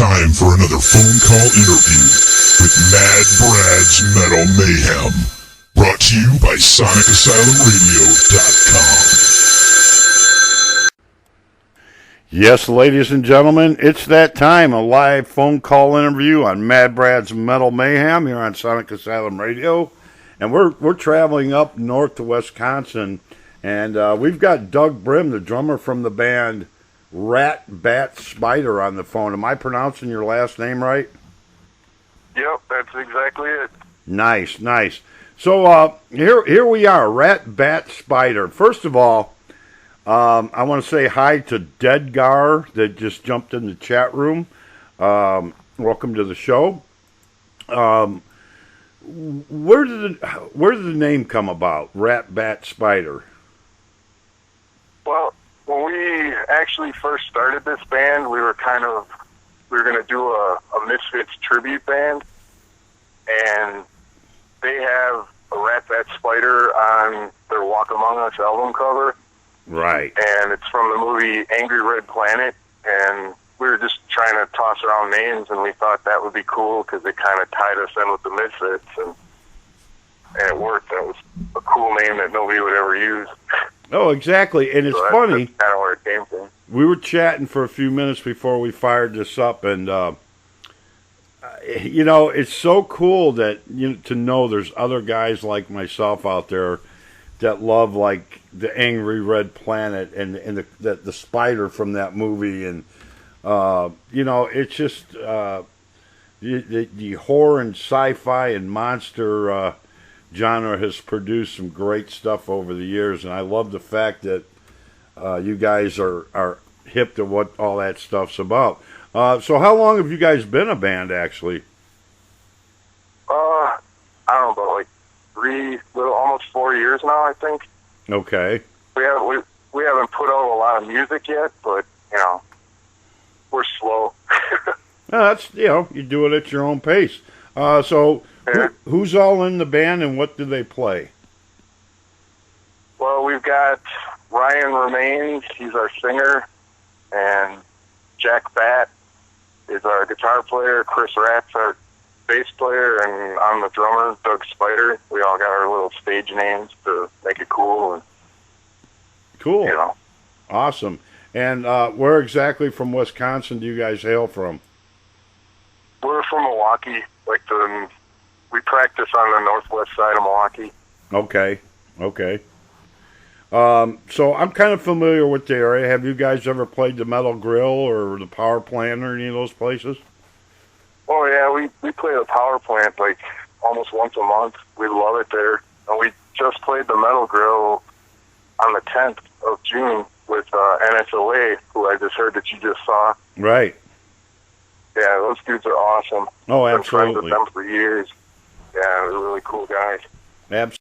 time for another phone call interview with MadBrads Metal Mayhem. Brought to you by SonicAsylumRadio.com. Yes, ladies and gentlemen, it's that time, a live phone call interview on MadBrads Metal Mayhem here on Sonic Asylum Radio. And we're traveling up north to Wisconsin, and we've got Doug Brem, the drummer from the band Ratbatspider, on the phone. Am I pronouncing your last name right? Yep, that's exactly it. Nice, nice. So here we are, Ratbatspider. First of all, I want to say hi to Deadgar that just jumped in the chat room. Welcome to the show. Where did the name come about, Ratbatspider? Well, when we actually first started this band, we were going to do a Misfits tribute band, and they have a Ratbatspider on their Walk Among Us album cover. Right. And it's from the movie Angry Red Planet, and we were just trying to toss around names, and we thought that would be cool because it kind of tied us in with the Misfits, and it worked. That was a cool name that nobody would ever use. Oh, exactly, and it's so funny. That's kind of where it came from. We were chatting for a few minutes before we fired this up, and it's so cool that to know there's other guys like myself out there that love like the Angry Red Planet and the spider from that movie, and it's just the horror and sci-fi and monster genre has produced some great stuff over the years, and I love the fact that you guys are hip to what all that stuff's about. So how long have you guys been a band, actually? I don't know, about almost 4 years now, I think. Okay. We haven't put out a lot of music yet, but we're slow. That's you do it at your own pace. So yeah. who's all in the band and what do they play? Well, we've got Ryan Remains, he's our singer, and Jack Batt is our guitar player. Chris Ratt's our bass player, and I'm the drummer, Doug Spider. We all got our little stage names to make it cool. And, cool. Awesome. And where exactly from Wisconsin do you guys hail from? We're from Milwaukee. We practice on the northwest side of Milwaukee. Okay. So I'm kind of familiar with the area. Have you guys ever played the Metal Grill or the Power Plant or any of those places? Oh, yeah, we play the Power Plant almost once a month. We love it there. And we just played the Metal Grill on the 10th of June with NSOA, who I just heard that you just saw. Right. Yeah, those dudes are awesome. Oh, absolutely. Been friends with them for years. Yeah, they're really cool guys. Absolutely.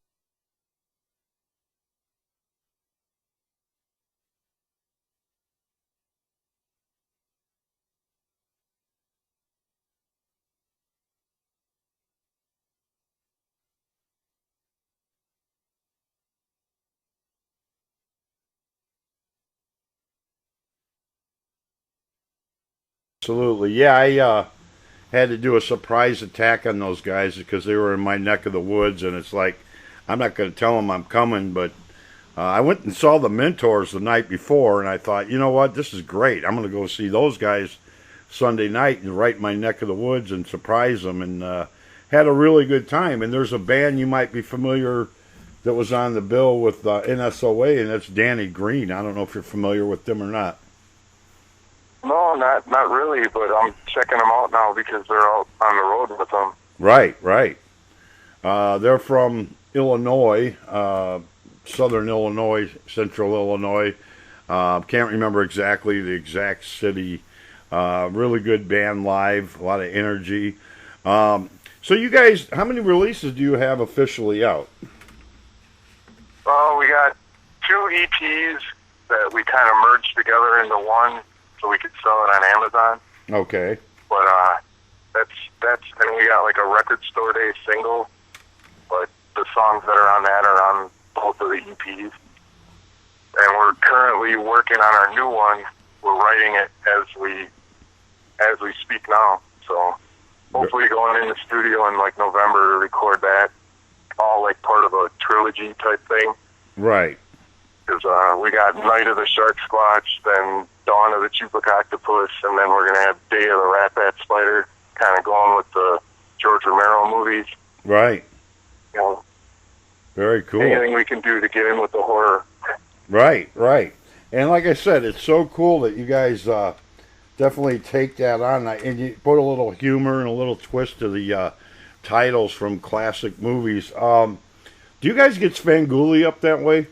Absolutely. Yeah, I had to do a surprise attack on those guys because they were in my neck of the woods, and it's like, I'm not going to tell them I'm coming, but I went and saw the Mentors the night before, and I thought, you know what, this is great. I'm going to go see those guys Sunday night and right in my neck of the woods and surprise them, and had a really good time. And there's a band you might be familiar that was on the bill with NSOA, and that's Danny Green. I don't know if you're familiar with them or not. No, not really, but I'm checking them out now because they're out on the road with them. Right. They're from Illinois, southern Illinois, central Illinois. Can't remember exactly the exact city. Really good band live, a lot of energy. So you guys, how many releases do you have officially out? We got 2 EPs that we kind of merged together into one, so we could sell it on Amazon. Okay. But that's and we got a record store day single, but the songs that are on that are on both of the EPs. And we're currently working on our new one. We're writing it as we as we speak now. So hopefully going in the studio in like November to record that, all like part of a trilogy type thing. Right. Because we got Night of the Shark Squatch, then Dawn of the Chupacoctopus, and then we're going to have Day of the Ratbatspider, kind of going with the George Romero movies. Right. You know, very cool. Anything we can do to get in with the horror. Right, right. And like I said, it's so cool that you guys definitely take that on, and you put a little humor and a little twist to the titles from classic movies. Do you guys get Svengoolie up that way?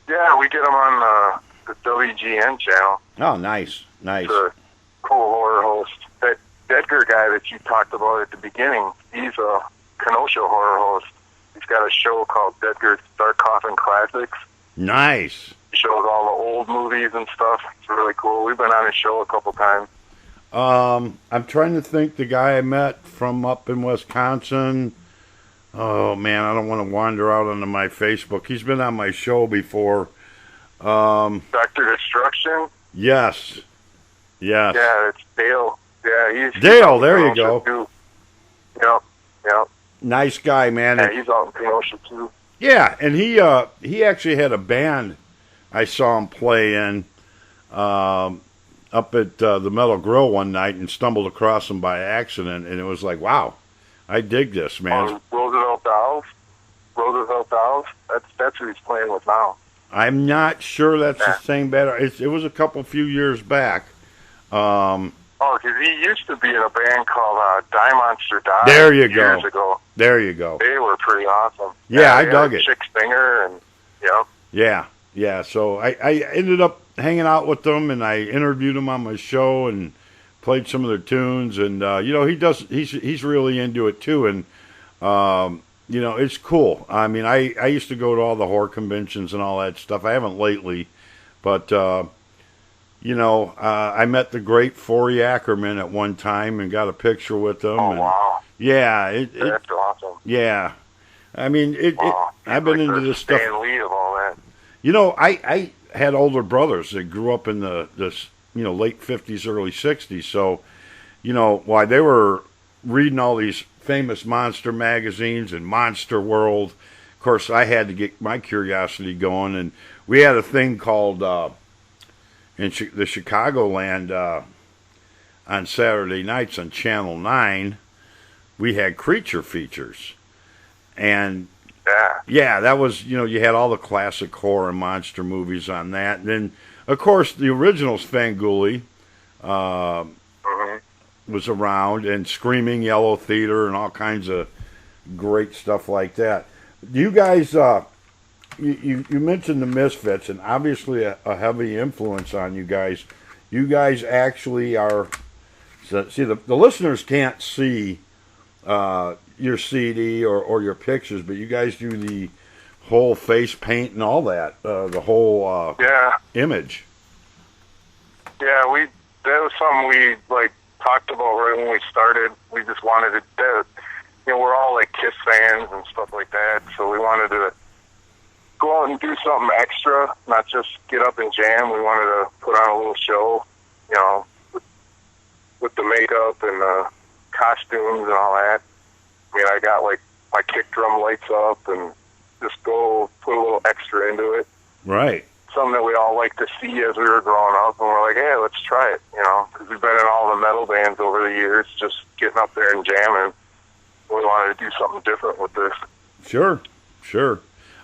Yeah, we get them on the WGN channel. Oh, nice, nice. He's a cool horror host. That Edgar guy that you talked about at the beginning, he's a Kenosha horror host. He's got a show called Edgar's Dark Coffin Classics. Nice. He shows all the old movies and stuff. It's really cool. We've been on his show a couple times. I'm trying to think the guy I met from up in Wisconsin. Oh, man, I don't want to wander out onto my Facebook. He's been on my show before. Dr. Destruction? Yes. Yes. Yeah, it's Dale. Yeah, he's Dale, there you go. Too. Yep, yep. Nice guy, man. Yeah, he's out in Kenosha, too. Yeah, and he actually had a band I saw him play in up at the Metal Grill one night and stumbled across him by accident, and it was like, wow, I dig this, man. Roosevelt Dolls? Roosevelt Dolls? That's who he's playing with now. I'm not sure that's the same band. It was a few years back. Because he used to be in a band called Die Monster Die. There you years go. ago. There you go. They were pretty awesome. Yeah, I dug it. Chick Singer and Yeah. So I ended up hanging out with them, and I interviewed them on my show and played some of their tunes. And he's really into it too. And it's cool. I mean, I used to go to all the horror conventions and all that stuff. I haven't lately, but I met the great Forey Ackerman at one time and got a picture with him. Oh, wow. Yeah. That's awesome. Yeah. I mean, I've been into this stuff. Stan Lee of all that. I had older brothers that grew up in the late 50s, early 60s. So, while they were reading all these famous monster magazines and Monster World, of course, I had to get my curiosity going. And we had a thing called, in the Chicagoland, on Saturday nights on Channel 9, we had creature features. And yeah, that was, you had all the classic horror and monster movies on that. And then, of course, the original Svengoolie was around, and Screaming Yellow Theater and all kinds of great stuff like that. You guys, you mentioned the Misfits, and obviously a heavy influence on you guys. You guys actually are, see, the listeners can't see your CD or your pictures, but you guys do the whole face paint and all that, the whole image. Yeah, that was something we talked about right when we started. We just wanted to, we're all Kiss fans and stuff like that, so we wanted to go out and do something extra, not just get up and jam. We wanted to put on a little show, with the makeup and the costumes and all that. I mean, I got my kick drum lights up and just go put a little extra into it. Right. Something that we all like to see as we were growing up, and we're like, hey, let's try it, because we've been in all the metal bands over the years, just getting up there and jamming. We wanted to do something different with this. Sure.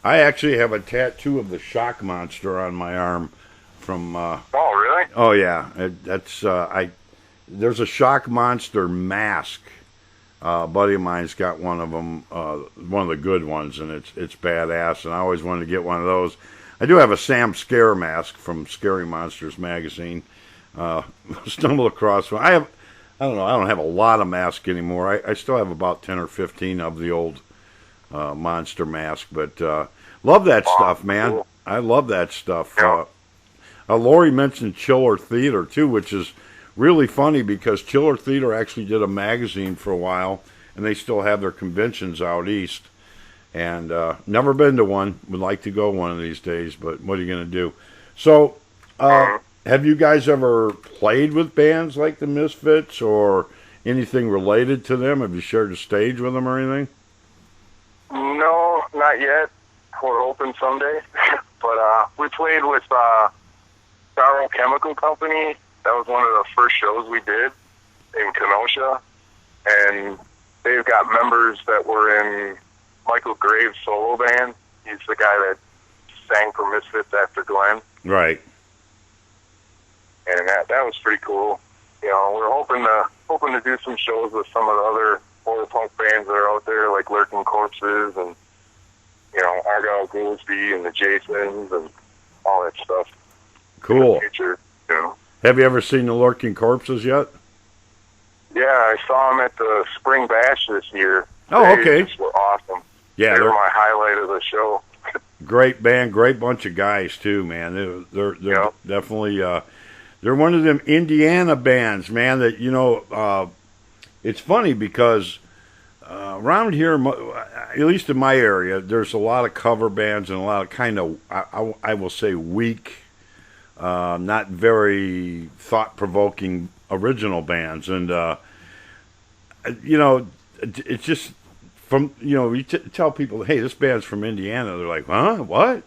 I actually have a tattoo of the Shock Monster on my arm from... oh, really? Oh, yeah. There's a Shock Monster mask. A buddy of mine's got one of them, one of the good ones, and it's badass, and I always wanted to get one of those. I do have a Sam Scare mask from Scary Monsters magazine. Stumbled across one. I don't have a lot of masks anymore. I still have about 10 or 15 of the old monster mask, but love that stuff, man. Cool. I love that stuff. Yeah. Lori mentioned Chiller Theater, too, which is really funny because Chiller Theater actually did a magazine for a while, and they still have their conventions out east. And never been to one. Would like to go one of these days, but what are you going to do? So, Have you guys ever played with bands like the Misfits or anything related to them? Have you shared a stage with them or anything? No, not yet. We're hoping someday. But we played with Starro Chemical Company. That was one of the first shows we did in Kenosha. And they've got members that were in Michael Graves' solo band. He's the guy that sang for Misfits after Glenn. Right. And that was pretty cool. You know, we're hoping to do some shows with some of the other horror punk bands that are out there, like Lurking Corpses and, you know, Argyle Goolsby and the Jasons and all that stuff. Cool. Future, you know. Have you ever seen the Lurking Corpses yet? Yeah, I saw them at the Spring Bash this year. Oh, okay. They just were awesome. Yeah, they were my highlight of the show. Great band, great bunch of guys too, man. They're definitely they're one of them Indiana bands, man. That it's funny because around here, at least in my area, there's a lot of cover bands and a lot of kind of I will say weak, not very thought-provoking original bands, and it's just. You tell people, hey, this band's from Indiana. They're like, huh? What?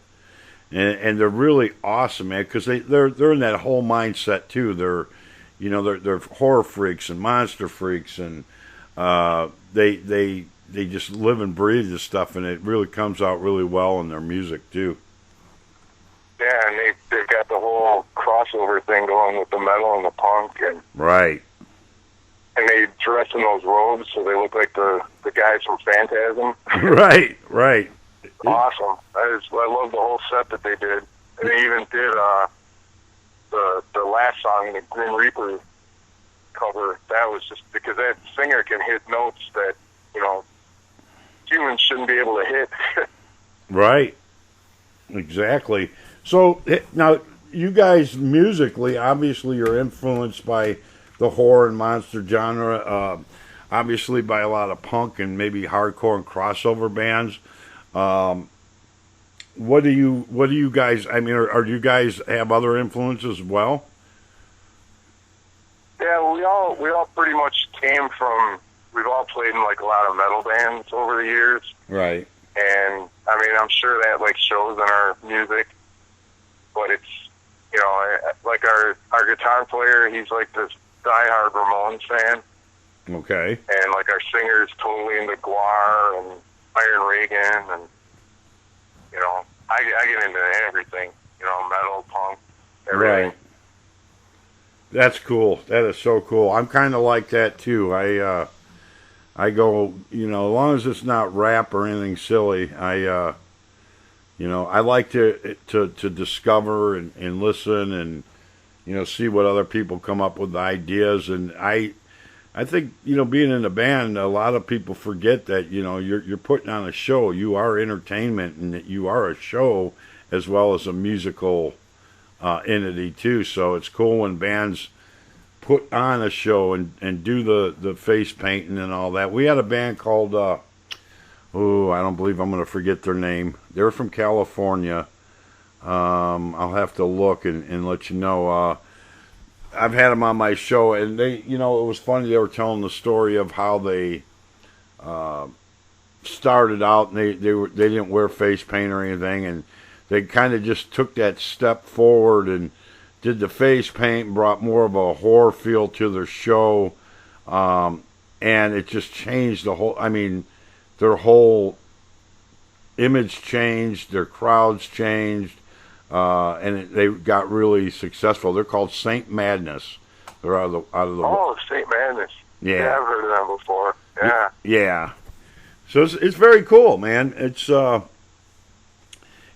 And they're really awesome, man, because they're in that whole mindset too. They're horror freaks and monster freaks, and they just live and breathe this stuff, and it really comes out really well in their music too. Yeah, and they've got the whole crossover thing going with the metal and the punk, and right. And they dress in those robes so they look like the guys from Phantasm. Right. Awesome. I love the whole set that they did. And they even did the last song, the Grim Reaper cover. That was just because that singer can hit notes that, humans shouldn't be able to hit. Right. Exactly. So, now, you guys musically, obviously, you're influenced by the horror and monster genre, obviously by a lot of punk and maybe hardcore and crossover bands. What do you guys? I mean, are you guys have other influences as well? Yeah, we all pretty much came from. We've all played in like a lot of metal bands over the years, right? And I mean, I'm sure that like shows in our music, but it's like our guitar player, he's like this diehard Ramones fan. Okay. And like our singer is totally into Guar and Iron Reagan, and I get into everything, metal, punk, everything. Right. That's cool. That is so cool. I'm kind of like that too. I go, as long as it's not rap or anything silly, I like to discover and listen and see what other people come up with ideas. And I think, being in a band, a lot of people forget that, you're putting on a show. You are entertainment, and that you are a show as well as a musical entity too. So it's cool when bands put on a show and do the face painting and all that. We had a band called, I don't believe I'm going to forget their name. They're from California. I'll have to look and let you know. I've had them on my show, and they, it was funny. They were telling the story of how they started out, and they didn't wear face paint or anything, and they kind of just took that step forward and did the face paint and brought more of a horror feel to their show, and it just changed the whole. I mean, their whole image changed, their crowds changed. And they got really successful. They're called Saint Madness. They're out of the. Oh, Saint Madness. Yeah, I've heard of them before. Yeah. Yeah. So it's very cool, man. It's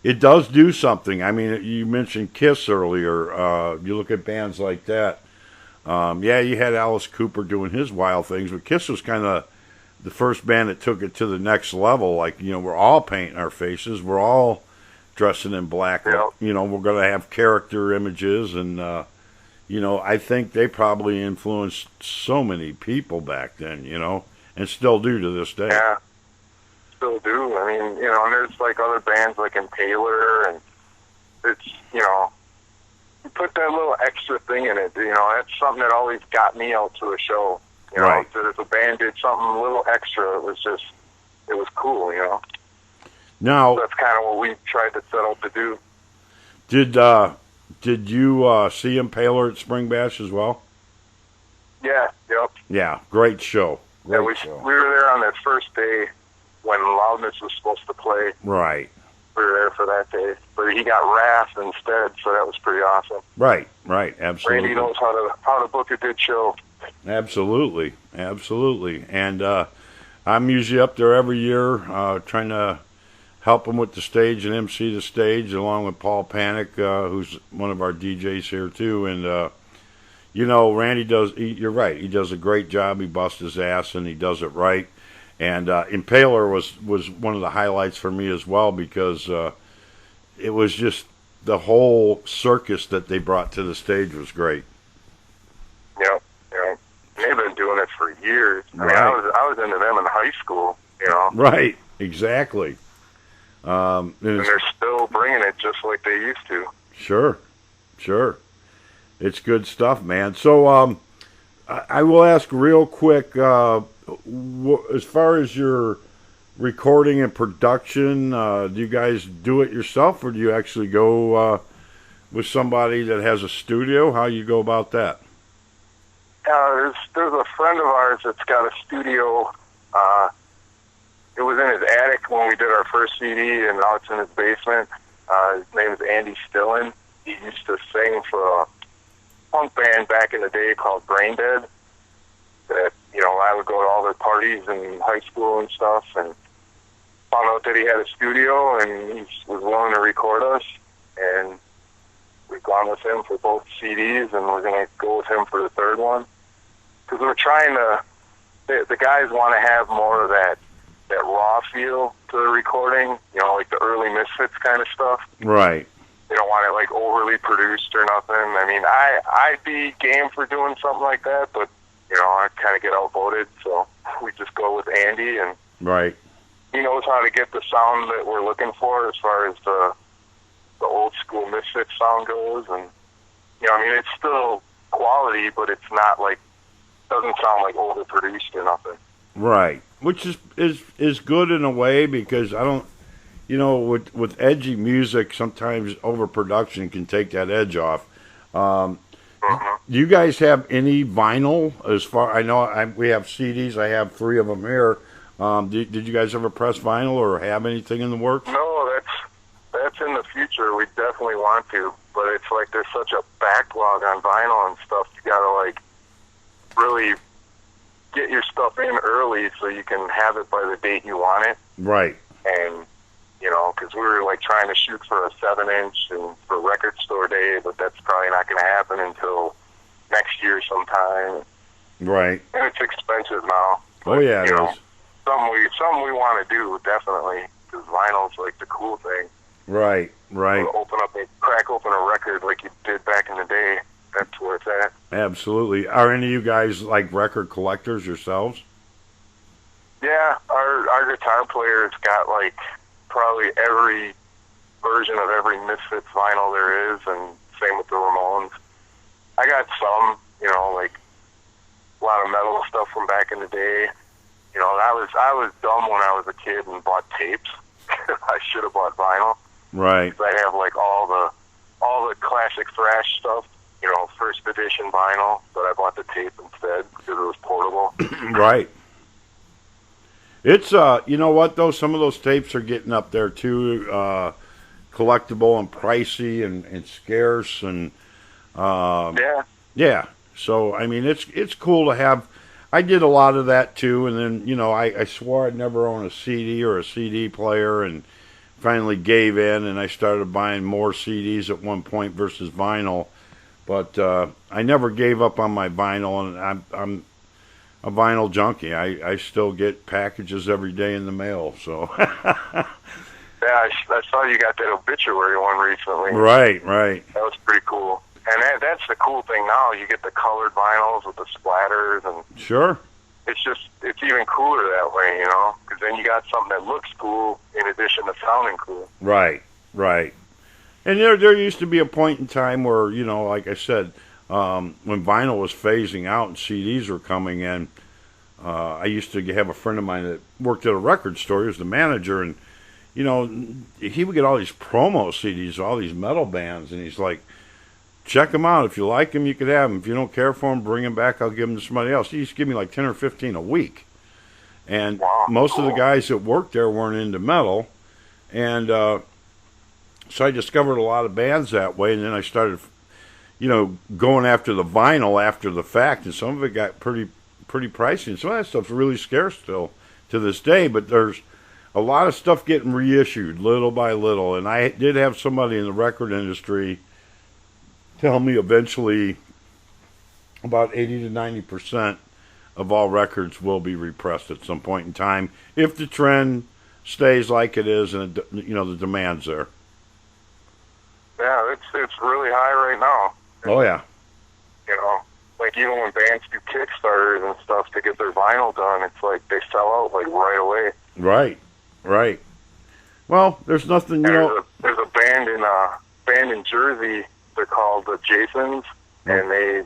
it does do something. I mean, you mentioned Kiss earlier. You look at bands like that. You had Alice Cooper doing his wild things, but Kiss was kind of the first band that took it to the next level. Like, we're all painting our faces. We're all dressing in black. Yep. We're going to have character images, and I think they probably influenced so many people back then, and still do to this day. Yeah, still do. I mean, and there's like other bands like Impaler, and it's, you put that little extra singing it. That's something that always got me out to a show. Right. That if a band did something a little extra, it was cool. Now, that's kind of what we tried to set out to do. Did you see Impaler at Spring Bash as well? Yeah. Yep. Yeah. Great show. We were there on that first day when Loudness was supposed to play. Right. We were there for that day, but he got Wrath instead, so that was pretty awesome. Right. Absolutely. Randy knows how to book a good show. Absolutely. And I'm usually up there every year trying to help him with the stage and MC the stage, along with Paul Panic, who's one of our DJs here too. And Randy you're right. He does a great job. He busts his ass and he does it right. And Impaler was one of the highlights for me as well, because it was just the whole circus that they brought to the stage was great. Yep. They've been doing it for years. Right. I mean, I was into them in high school. Right. Exactly. And they're still bringing it just like they used to. Sure. It's good stuff, man. So I will ask real quick, as far as your recording and production, do you guys do it yourself, or do you actually go with somebody that has a studio? How you go about that? There's a friend of ours that's got a studio. It was in his attic when we did our first CD, and now it's in his basement. His name is Andy Stillen. He used to sing for a punk band back in the day called Brain Dead. That, I would go to all their parties in high school and stuff, and found out that he had a studio, and he was willing to record us, and we've gone with him for both CDs, and we're going to go with him for the third one. Because we're trying to, the guys want to have more of that raw feel to the recording, like the early Misfits kind of stuff. Right. They don't want it like overly produced or nothing. I mean, I'd be game for doing something like that, but I kind of get outvoted, so we just go with Andy, and right. He knows how to get the sound that we're looking for as far as the old school Misfits sound goes, and it's still quality, but it's not like, doesn't sound like overproduced or nothing. Right, which is good in a way, because I don't, with edgy music, sometimes overproduction can take that edge off. Do you guys have any vinyl? I know we have CDs. I have 3 of them here. Did you guys ever press vinyl or have anything in the works? No, that's in the future. We definitely want to, but it's like there's such a backlog on vinyl and stuff. You gotta like really get your stuff in early so you can have it by the date you want it. Right. And because we were like trying to shoot for a 7-inch and for Record Store Day, but that's probably not going to happen until next year sometime. Right. And it's expensive now. Oh yeah, it is. Something we want to do, definitely, because vinyl's like the cool thing. Right. Crack open a record like you did back in the day. That's where it's at. Absolutely. Are any of you guys like record collectors yourselves? Yeah, our guitar player's got like probably every version of every Misfits vinyl there is, and same with the Ramones. I got some, like a lot of metal stuff from back in the day. I was dumb when I was a kid and bought tapes. I should have bought vinyl. Right. I have like all the classic thrash stuff, first edition vinyl, but I bought the tape instead because it was portable. Right. It's you know what though, some of those tapes are getting up there too, collectible and pricey and scarce, and yeah. So I mean, it's cool to have. I did a lot of that too, and then I swore I'd never own a CD or a CD player, and finally gave in, and I started buying more CDs at one point versus vinyl. But I never gave up on my vinyl, and I'm a vinyl junkie. I still get packages every day in the mail. So yeah, I saw you got that obituary one recently. Right. That was pretty cool. And that's the cool thing now. You get the colored vinyls with the splatters, and sure, it's even cooler that way, because then you got something that looks cool in addition to sounding cool. Right. And there used to be a point in time where, like I said, when vinyl was phasing out and CDs were coming in, I used to have a friend of mine that worked at a record store. He was the manager, and he would get all these promo CDs, all these metal bands, and he's like, check them out. If you like them, you could have them. If you don't care for them, bring them back. I'll give them to somebody else. He used to give me like 10 or 15 a week. And most of the guys that worked there weren't into metal. And so I discovered a lot of bands that way. And then I started, going after the vinyl after the fact. And some of it got pretty pricey. And some of that stuff's really scarce still to this day. But there's a lot of stuff getting reissued little by little. And I did have somebody in the record industry tell me eventually about 80 to 90% of all records will be repressed at some point in time if the trend stays like it is and the demand's there. Yeah, it's really high right now. Oh yeah. Like even when bands do Kickstarters and stuff to get their vinyl done, it's like they sell out like right away. Right. Well, there's nothing. There's a band in Jersey. They're called the Jasons, and they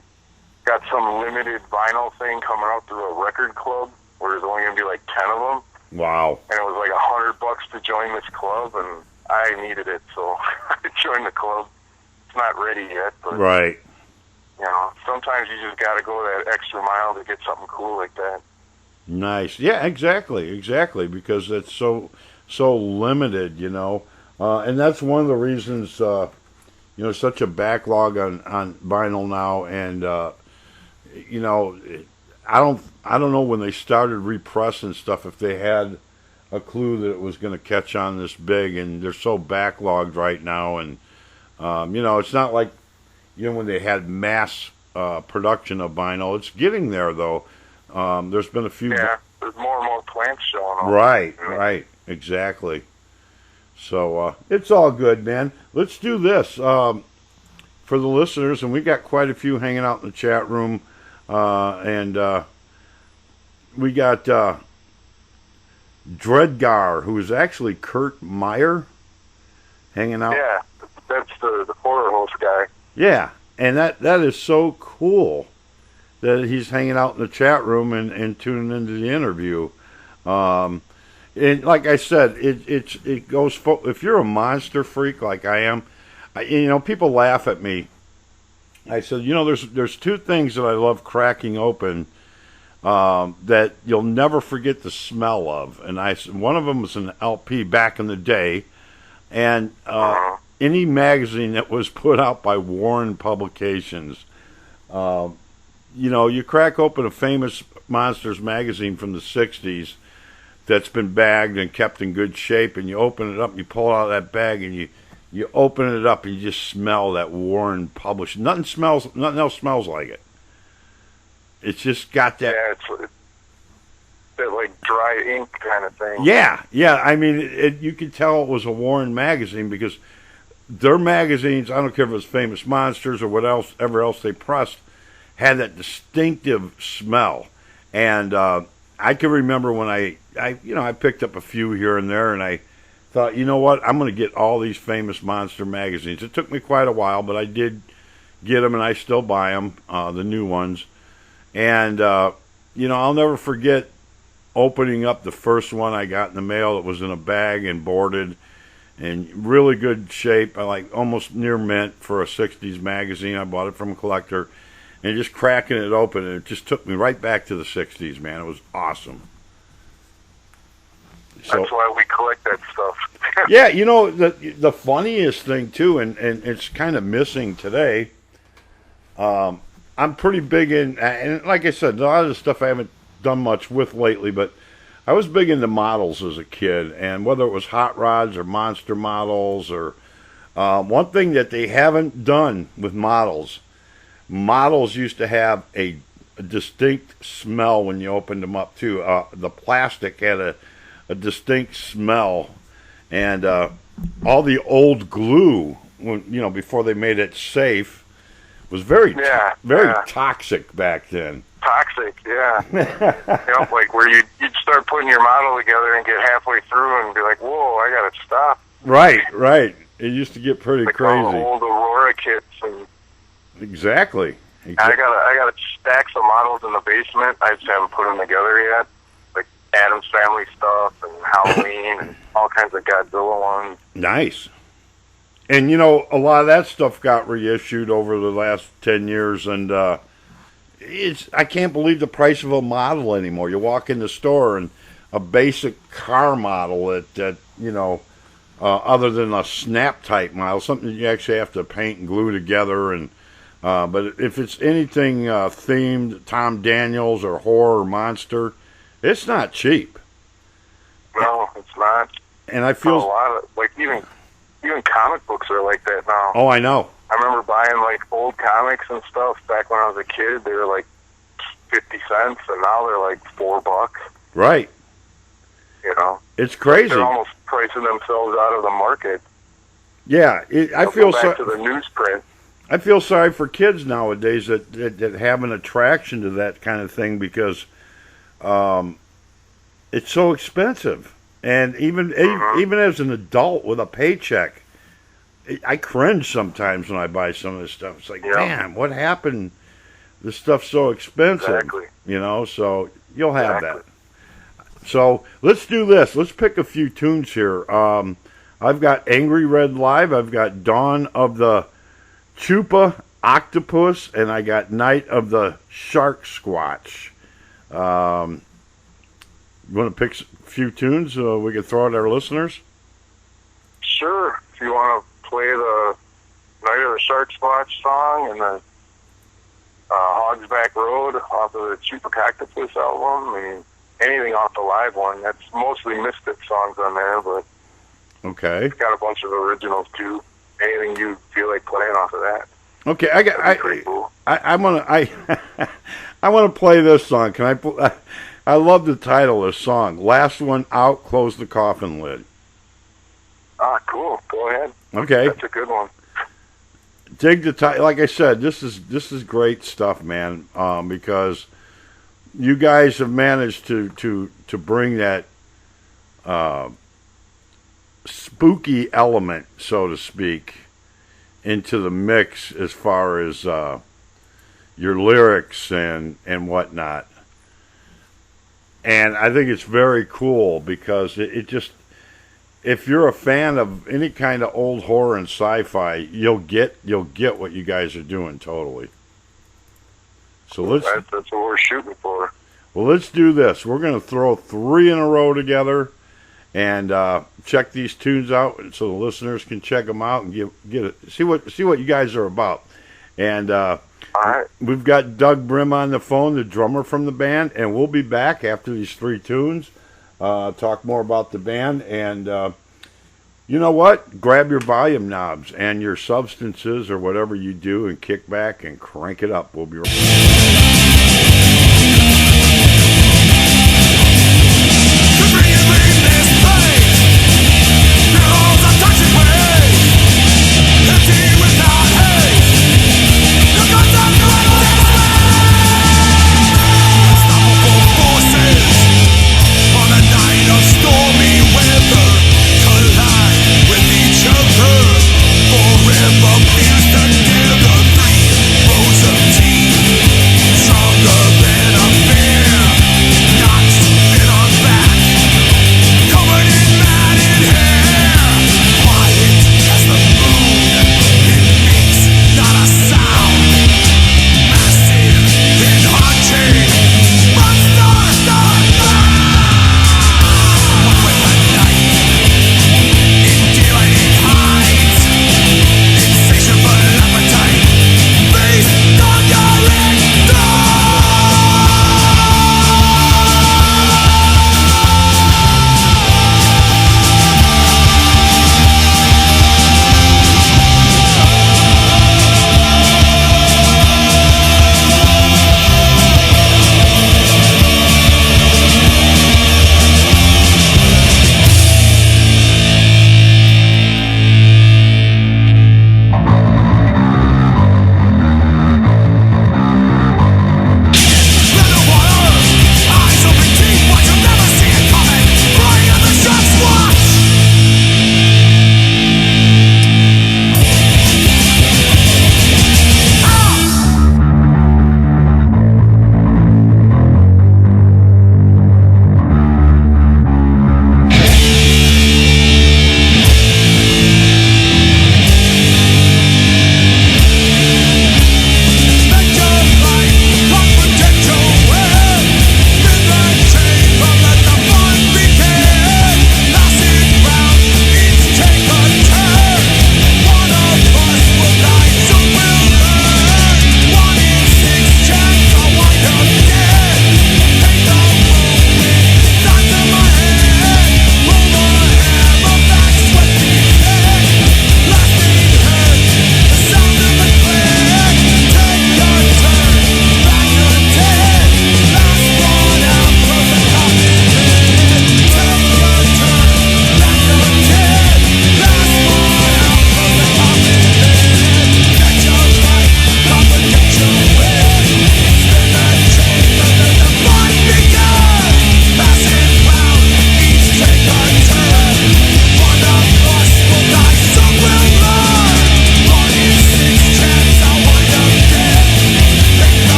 got some limited vinyl thing coming out through a record club where there's only going to be like 10 of them. Wow. And it was like $100 to join this club, and I needed it, so I joined the club. It's not ready yet, but right. Sometimes you just got to go that extra mile to get something cool like that. Nice. Yeah, exactly, because it's so limited, and that's one of the reasons. Such a backlog on vinyl now, and I don't know when they started repressing stuff if they had a clue that it was going to catch on this big, and they're so backlogged right now, and it's not like when they had mass production of vinyl. It's getting there though. There's been a few. Yeah, there's more and more plants showing up. Right, exactly. So it's all good, man. Let's do this for the listeners, and we got quite a few hanging out in the chat room, and we got Dreadgar, who is actually Kurt Meyer, hanging out. Yeah, that's the horror host guy. Yeah, and that is so cool that he's hanging out in the chat room and tuning into the interview. And like I said, it goes. If you're a monster freak like I am, people laugh at me. I said, there's two things that I love cracking open that you'll never forget the smell of. And one of them was an LP back in the day, and any magazine that was put out by Warren Publications. You crack open a Famous Monsters magazine from the '60s. That's been bagged and kept in good shape, and you open it up, and you pull it out of that bag, and you open it up, and you just smell that Warren published. Nothing else smells like it. It's just got that. Yeah, it's that like dry ink kind of thing. Yeah. I mean, you could tell it was a Warren magazine because their magazines, I don't care if it was Famous Monsters or whatever else they pressed, had that distinctive smell, and I can remember when I picked up a few here and there, and I thought, you know what, I'm going to get all these Famous Monster magazines. It took me quite a while, but I did get them, and I still buy them, the new ones. And, I'll never forget opening up the first one I got in the mail that was in a bag and boarded in really good shape. I like almost near mint for a 60s magazine. I bought it from a collector. And just cracking it open, and it just took me right back to the 60s, man. It was awesome. So, that's why we collect that stuff. Yeah, the funniest thing, too, and it's kind of missing today, I'm pretty big in, and like I said, a lot of the stuff I haven't done much with lately, but I was big into models as a kid, and whether it was hot rods or monster models, or one thing that they haven't done with models used to have a distinct smell when you opened them up too. The plastic had a distinct smell, and all the old glue, before they made it safe, was very toxic back then. Toxic, yeah. Like where you'd start putting your model together and get halfway through and be like, "Whoa, I gotta stop." Right. It used to get pretty like crazy. All the old Aurora kits and. Exactly. I got stacks of models in the basement. I just haven't put them together yet. Like Addams Family stuff and Halloween and all kinds of Godzilla ones. Nice. And, you know, a lot of that stuff got reissued over the last 10 years, and I can't believe the price of a model anymore. You walk in the store, and a basic car model that you know, other than a snap-type model, something you actually have to paint and glue together, and but if it's anything themed, Tom Daniels or horror or monster, it's not cheap. No, it's not. And I feel a lot of, like, even comic books are like that now. Oh, I know. I remember buying, like, old comics and stuff back when I was a kid. They were, like, 50 cents, and now they're, like, $4. Right. You know? It's crazy. They're almost pricing themselves out of the market. Yeah, I feel back to the newsprint. I feel sorry for kids nowadays that have an attraction to that kind of thing because it's so expensive. And even as an adult with a paycheck, I cringe sometimes when I buy some of this stuff. It's like, man, what happened? This stuff's so expensive. Exactly. You know, so you'll have that. So let's do this. Let's pick a few tunes here. I've got Angry Red Live. I've got Dawn of the Chupa Octopus, and I got Night of the Shark Squatch. You want to pick a few tunes we can throw at our listeners? Sure. If you want to play the Night of the Shark Squatch song and the Hog's Back Road off of the Chupa Octopus album, I mean, anything off the live one. That's mostly Mystic songs on there, but okay, it's got a bunch of originals too. Anything you feel like playing off of that. Okay, cool. I want to play this song. Can I love the title of this song. Last One Out, Close the Coffin Lid. Ah, cool. Go ahead. Okay, that's a good one. Dig the title. Like I said, this is great stuff, man. Because you guys have managed to bring that spooky element, so to speak, into the mix as far as your lyrics and whatnot. And I think it's very cool because it just, if you're a fan of any kind of old horror and sci-fi, you'll get what you guys are doing totally. So that's what we're shooting for. Well, let's do this. We're going to throw 3 in a row together and check these tunes out so the listeners can check them out and see what you guys are about. And all right. We've got Doug Brem on the phone, the drummer from the band, and we'll be back after these 3 tunes, talk more about the band. And you know what? Grab your volume knobs and your substances or whatever you do and kick back and crank it up. We'll be right back. Forever fused together, 3 rows of teeth.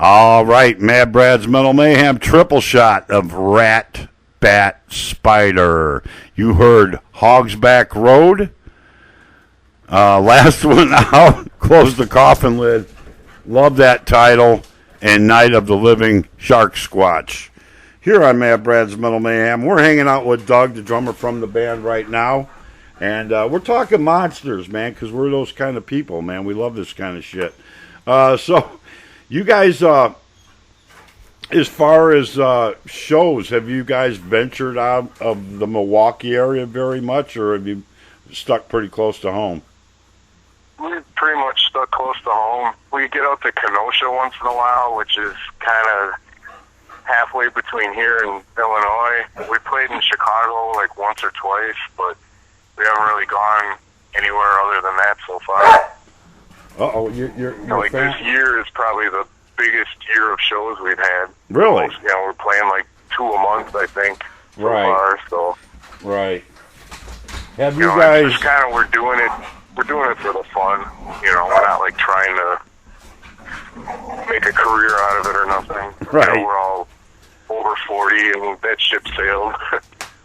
All right, MadBrads Metal Mayhem, triple shot of Ratbatspider. You heard Hogsback Road. Last one out, Close the Coffin Lid. Love that title. And Night of the Living Shark Squatch. Here on MadBrads Metal Mayhem, we're hanging out with Doug, the drummer from the band right now. And we're talking monsters, man, because we're those kind of people, man. We love this kind of shit. So, you guys, as far as shows, have you guys ventured out of the Milwaukee area very much, or have you stuck pretty close to home? We're pretty much stuck close to home. We get out to Kenosha once in a while, which is kind of halfway between here and Illinois. We played in Chicago like once or twice, but we haven't really gone anywhere other than that so far. You're like this year is probably the biggest year of shows we've had. Really? We're playing like 2 a month, I think, so right. far. So, right. Have you guys? It's just kind of we're doing it for the fun. We're not like trying to make a career out of it or nothing. Right. We're all over 40, and that ship sailed.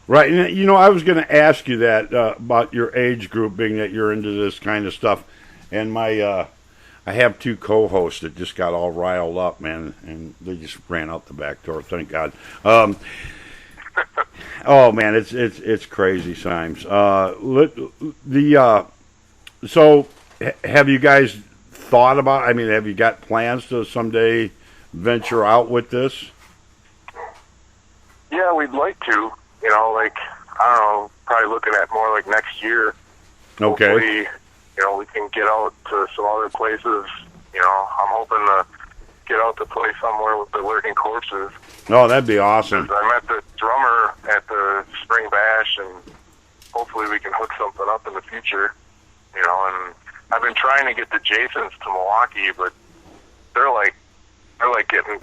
Right. And, I was going to ask you that about your age group, being that you're into this kind of stuff. And I have 2 co-hosts that just got all riled up, man, and they just ran out the back door. Thank God. Oh man, it's crazy times. So have you guys thought about? I mean, have you got plans to someday venture out with this? Yeah, we'd like to. I don't know, probably looking at more like next year. Okay. Hopefully, we can get out to some other places. I'm hoping to get out to play somewhere with the Lurking Corpses. Oh, that'd be awesome. I met the drummer at the Spring Bash, and hopefully we can hook something up in the future. And I've been trying to get the Jasons to Milwaukee, but they're like getting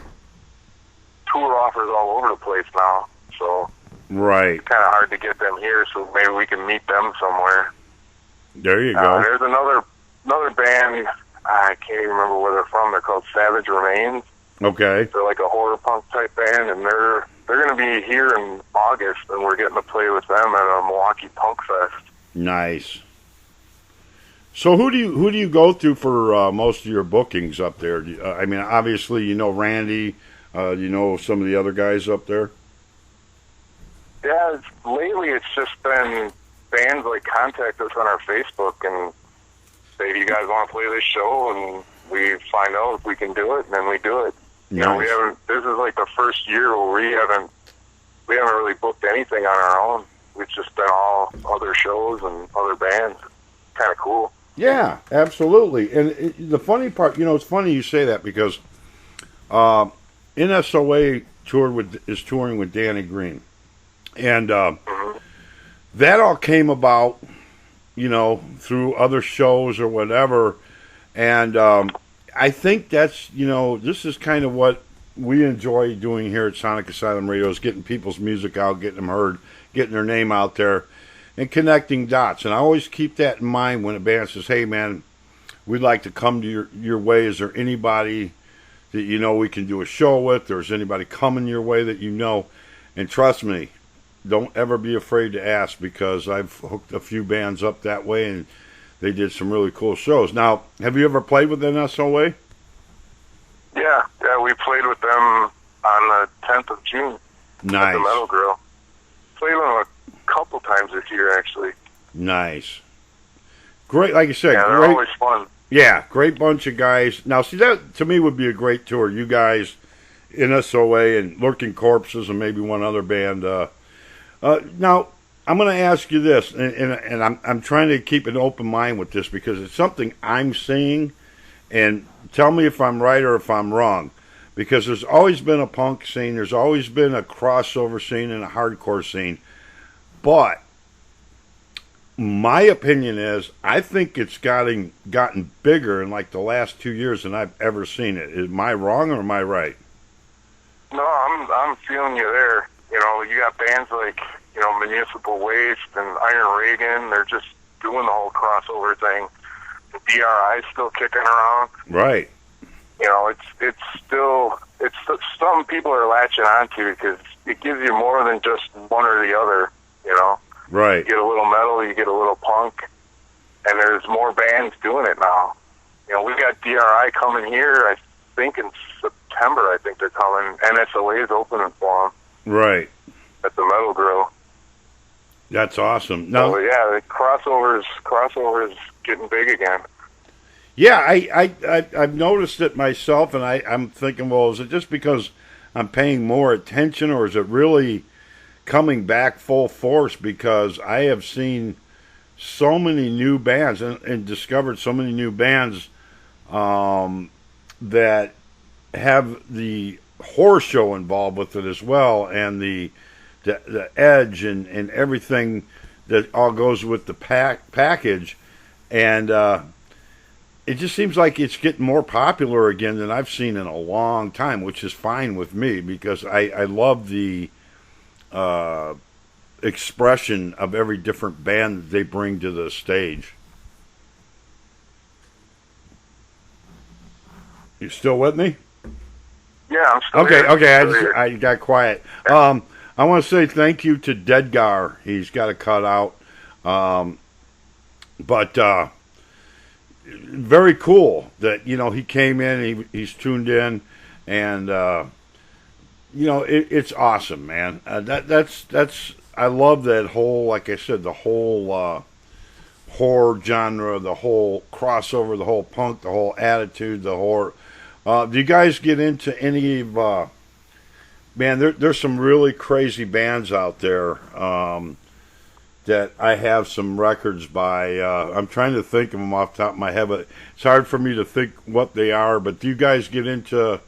tour offers all over the place now. So right, it's kind of hard to get them here. So maybe we can meet them somewhere. There you go. There's another band. I can't even remember where they're from. They're called Savage Remains. Okay. They're like a horror punk type band, and they're going to be here in August, and we're getting to play with them at a Milwaukee Punk Fest. Nice. So who do you go through for most of your bookings up there? I mean, obviously Randy. Some of the other guys up there. Yeah, lately it's just been bands like contact us on our Facebook and say, "Do you guys want to play this show?" And we find out if we can do it, and then we do it. Nice. We haven't. This is like the first year where we haven't really booked anything on our own. We've just been all other shows and other bands. Kind of cool. Yeah, absolutely. And the funny part, it's funny you say that because NSOA is touring with Danny Green, and that all came about, through other shows or whatever. And I think that's, this is kind of what we enjoy doing here at Sonic Asylum Radio, is getting people's music out, getting them heard, getting their name out there, and connecting dots. And I always keep that in mind when a band says, "Hey, man, we'd like to come to your way. Is there anybody that we can do a show with? Or is anybody coming your way that you know?" And trust me, don't ever be afraid to ask, because I've hooked a few bands up that way, and they did some really cool shows. Now, have you ever played with NSOA? Yeah, we played with them on the 10th of June. Nice. At the Metal Grill. Played with them a couple times this year, actually. Nice. Great, like you said. Yeah, they're great, always fun. Yeah, great bunch of guys. Now, see, that to me would be a great tour. You guys, NSOA and Lurking Corpses, and maybe one other band. Now, I'm going to ask you this, and I'm trying to keep an open mind with this, because it's something I'm seeing, and tell me if I'm right or if I'm wrong. Because there's always been a punk scene, there's always been a crossover scene and a hardcore scene. But my opinion is, I think it's gotten bigger in like the last 2 years than I've ever seen it. Am I wrong or am I right? No, I'm feeling you there. You got bands like Municipal Waste and Iron Reagan. They're just doing the whole crossover thing. The DRI's still kicking around. Right. it's something people are latching onto because it gives you more than just one or the other. Right. You get a little metal, you get a little punk, and there's more bands doing it now. We got DRI coming here. I think in September. I think they're coming. NSLA is opening for them. Right. At the Metal Grill. That's awesome. No. So, yeah, the crossovers getting big again. Yeah, I've noticed it myself, and I'm thinking, well, is it just because I'm paying more attention, or is it really coming back full force? Because I have seen so many new bands and discovered so many new bands that have the horror show involved with it as well, and the edge and everything that all goes with the package, and it just seems like it's getting more popular again than I've seen in a long time, which is fine with me because I love the expression of every different band that they bring to the stage. You still with me? Yeah, I'm still okay. here. Okay, I got quiet. I want to say thank you to Deadgar. He's got a cutout, but very cool that he came in. He's tuned in, and it's awesome, man. That's I love that whole, like I said, the whole horror genre, the whole crossover, the whole punk, the whole attitude, the horror. Do you guys get into any of? Man, there's some really crazy bands out there that I have some records by. I'm trying to think of them off the top of my head, but it's hard for me to think what they are. But do you guys get into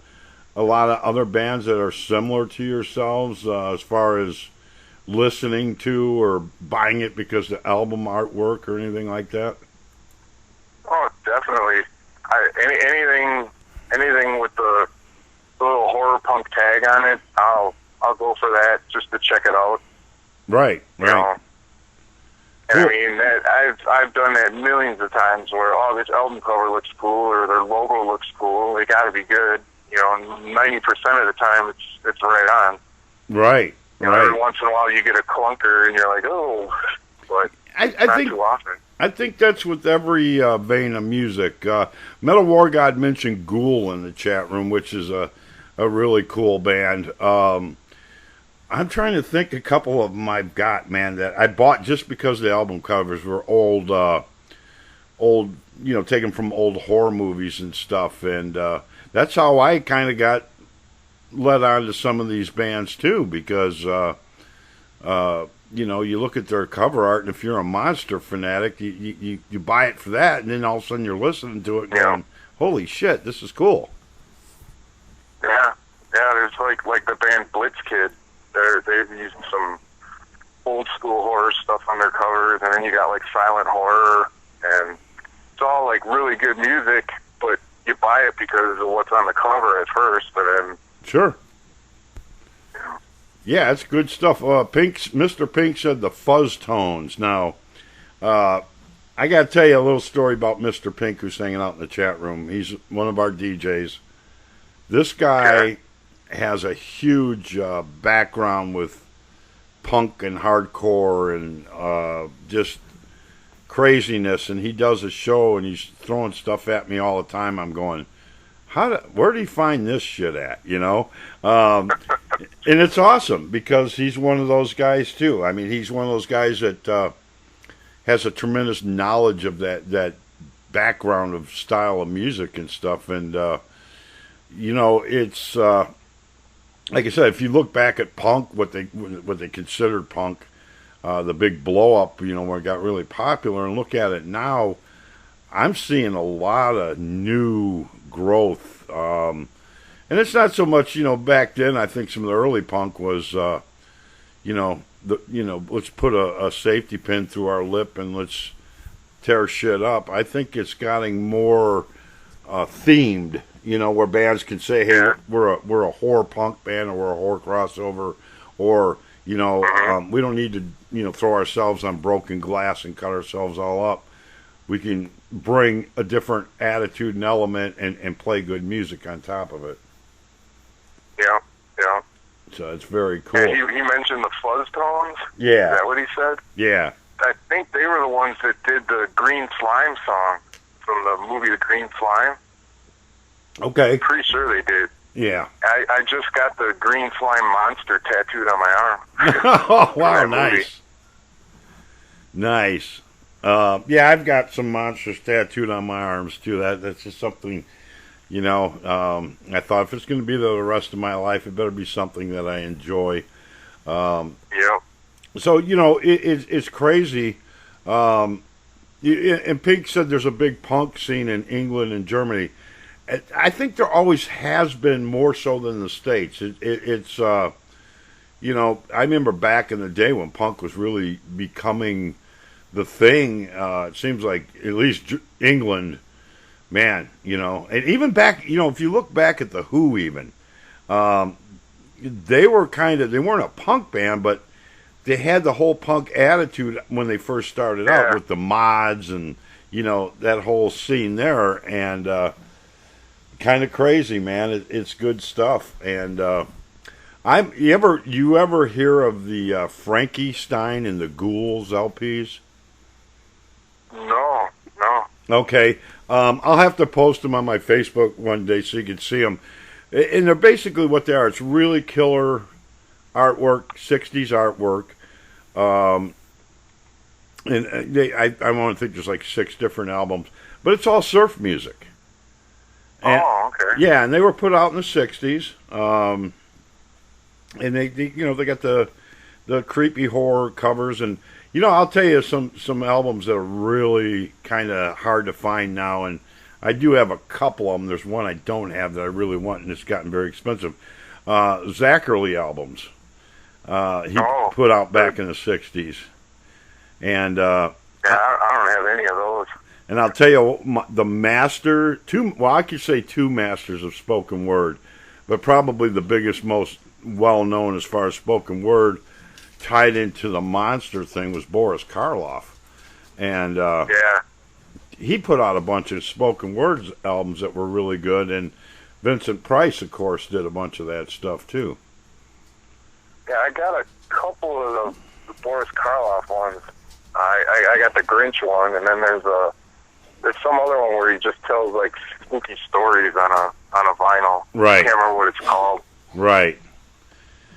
a lot of other bands that are similar to yourselves as far as listening to or buying it because of the album artwork or anything like that? Oh, definitely. Anything with the little horror punk tag on it, I'll go for that just to check it out. Right. And I mean, I've done that millions of times where this album cover looks cool or their logo looks cool. They got to be good. 90% of the time it's right on. Right. Every once in a while you get a clunker and you're like, oh, but not too often. I think that's with every vein of music. Metal War God mentioned Ghoul in the chat room, which is a really cool band. I'm trying to think a couple of them I've got, man, that I bought just because the album covers were old, taken from old horror movies and stuff. And that's how I kind of got led on to some of these bands, too, because you look at their cover art, and if you're a Monster fanatic, you buy it for that, and then all of a sudden you're listening to it going, holy shit, this is cool. Yeah, there's like the band Blitzkid. They've used some old school horror stuff on their covers, and then you got like silent horror, and it's all like really good music, but you buy it because of what's on the cover at first, but then... Sure. Yeah, it's good stuff. Mr. Pink said the fuzz tones. Now, I got to tell you a little story about Mr. Pink, who's hanging out in the chat room. He's one of our DJs. This guy has a huge background with punk and hardcore and just craziness, and he does a show, and he's throwing stuff at me all the time. I'm going, where did he find this shit at, And it's awesome because he's one of those guys too. I mean, he's one of those guys that has a tremendous knowledge of that background of style of music and stuff. And it's like I said, if you look back at punk, what they considered punk, the big blow up, where it got really popular, and look at it now, I'm seeing a lot of new growth. And it's not so much, back then, I think some of the early punk was, let's put a safety pin through our lip and let's tear shit up. I think it's getting more themed, where bands can say, hey, we're a horror punk band, or we're a horror crossover, or, we don't need to, throw ourselves on broken glass and cut ourselves all up. we can bring a different attitude and element and play good music on top of it. Yeah, yeah. So it's very cool. And he mentioned the fuzz tones. Yeah. Is that what he said? Yeah. I think they were the ones that did the Green Slime song from the movie The Green Slime. Okay. Pretty sure they did. Yeah. I just got the Green Slime monster tattooed on my arm. Oh, wow, nice. Movie. Nice. Yeah, I've got some monsters tattooed on my arms, too. That's just something, you know, I thought if it's going to be there the rest of my life, it better be something that I enjoy. Yep. So, you know, it's crazy. And Pink said there's a big punk scene in England and Germany. I think there always has been, more so than the States. It's, you know, I remember back in the day when punk was really becoming the thing. It seems like at least England, man, you know, and even back, you know, if you look back at the Who even, they weren't a punk band, but they had the whole punk attitude when they first started out with the mods and, you know, that whole scene there. And, kind of crazy, man. It's good stuff. And you ever hear of the Frankenstein and the Ghouls LPs? No. Okay, I'll have to post them on my Facebook one day so you can see them. And they're basically what they are. It's really killer artwork, 60s artwork. And I want to think there's like 6 different albums, but it's all surf music. And, okay. Yeah, and they were put out in the 60s. And they you know, they got the creepy horror covers. And, you know, I'll tell you some albums that are really kind of hard to find now. And I do have a couple of them. There's one I don't have that I really want, and it's gotten very expensive. Zachary albums. He put out back in the 60s. And yeah, I don't have any of those. And I'll tell you, the master, I could say 2 masters of spoken word, but probably the biggest, most well-known as far as spoken word tied into the monster thing was Boris Karloff. And he put out a bunch of spoken word albums that were really good, and Vincent Price, of course, did a bunch of that stuff, too. Yeah, I got a couple of the Boris Karloff ones. I got the Grinch one, and then there's some other one where he just tells like spooky stories on a vinyl. Right. I can't remember what it's called. Right.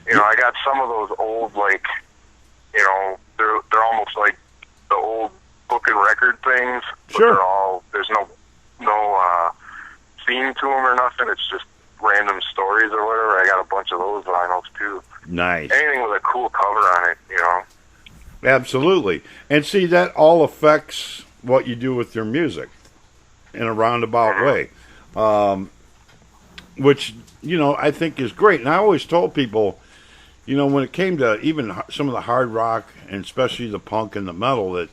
You know, I got some of those old, like, you know, they're almost like the old book and record things. But Sure. There's no theme to them or nothing. It's just random stories or whatever. I got a bunch of those vinyls too. Nice. Anything with a cool cover on it, you know. Absolutely. And see, that all affects what you do with your music in a roundabout way, which, you know, I think is great. And I always told people, you know, when it came to even some of the hard rock and especially the punk and the metal, that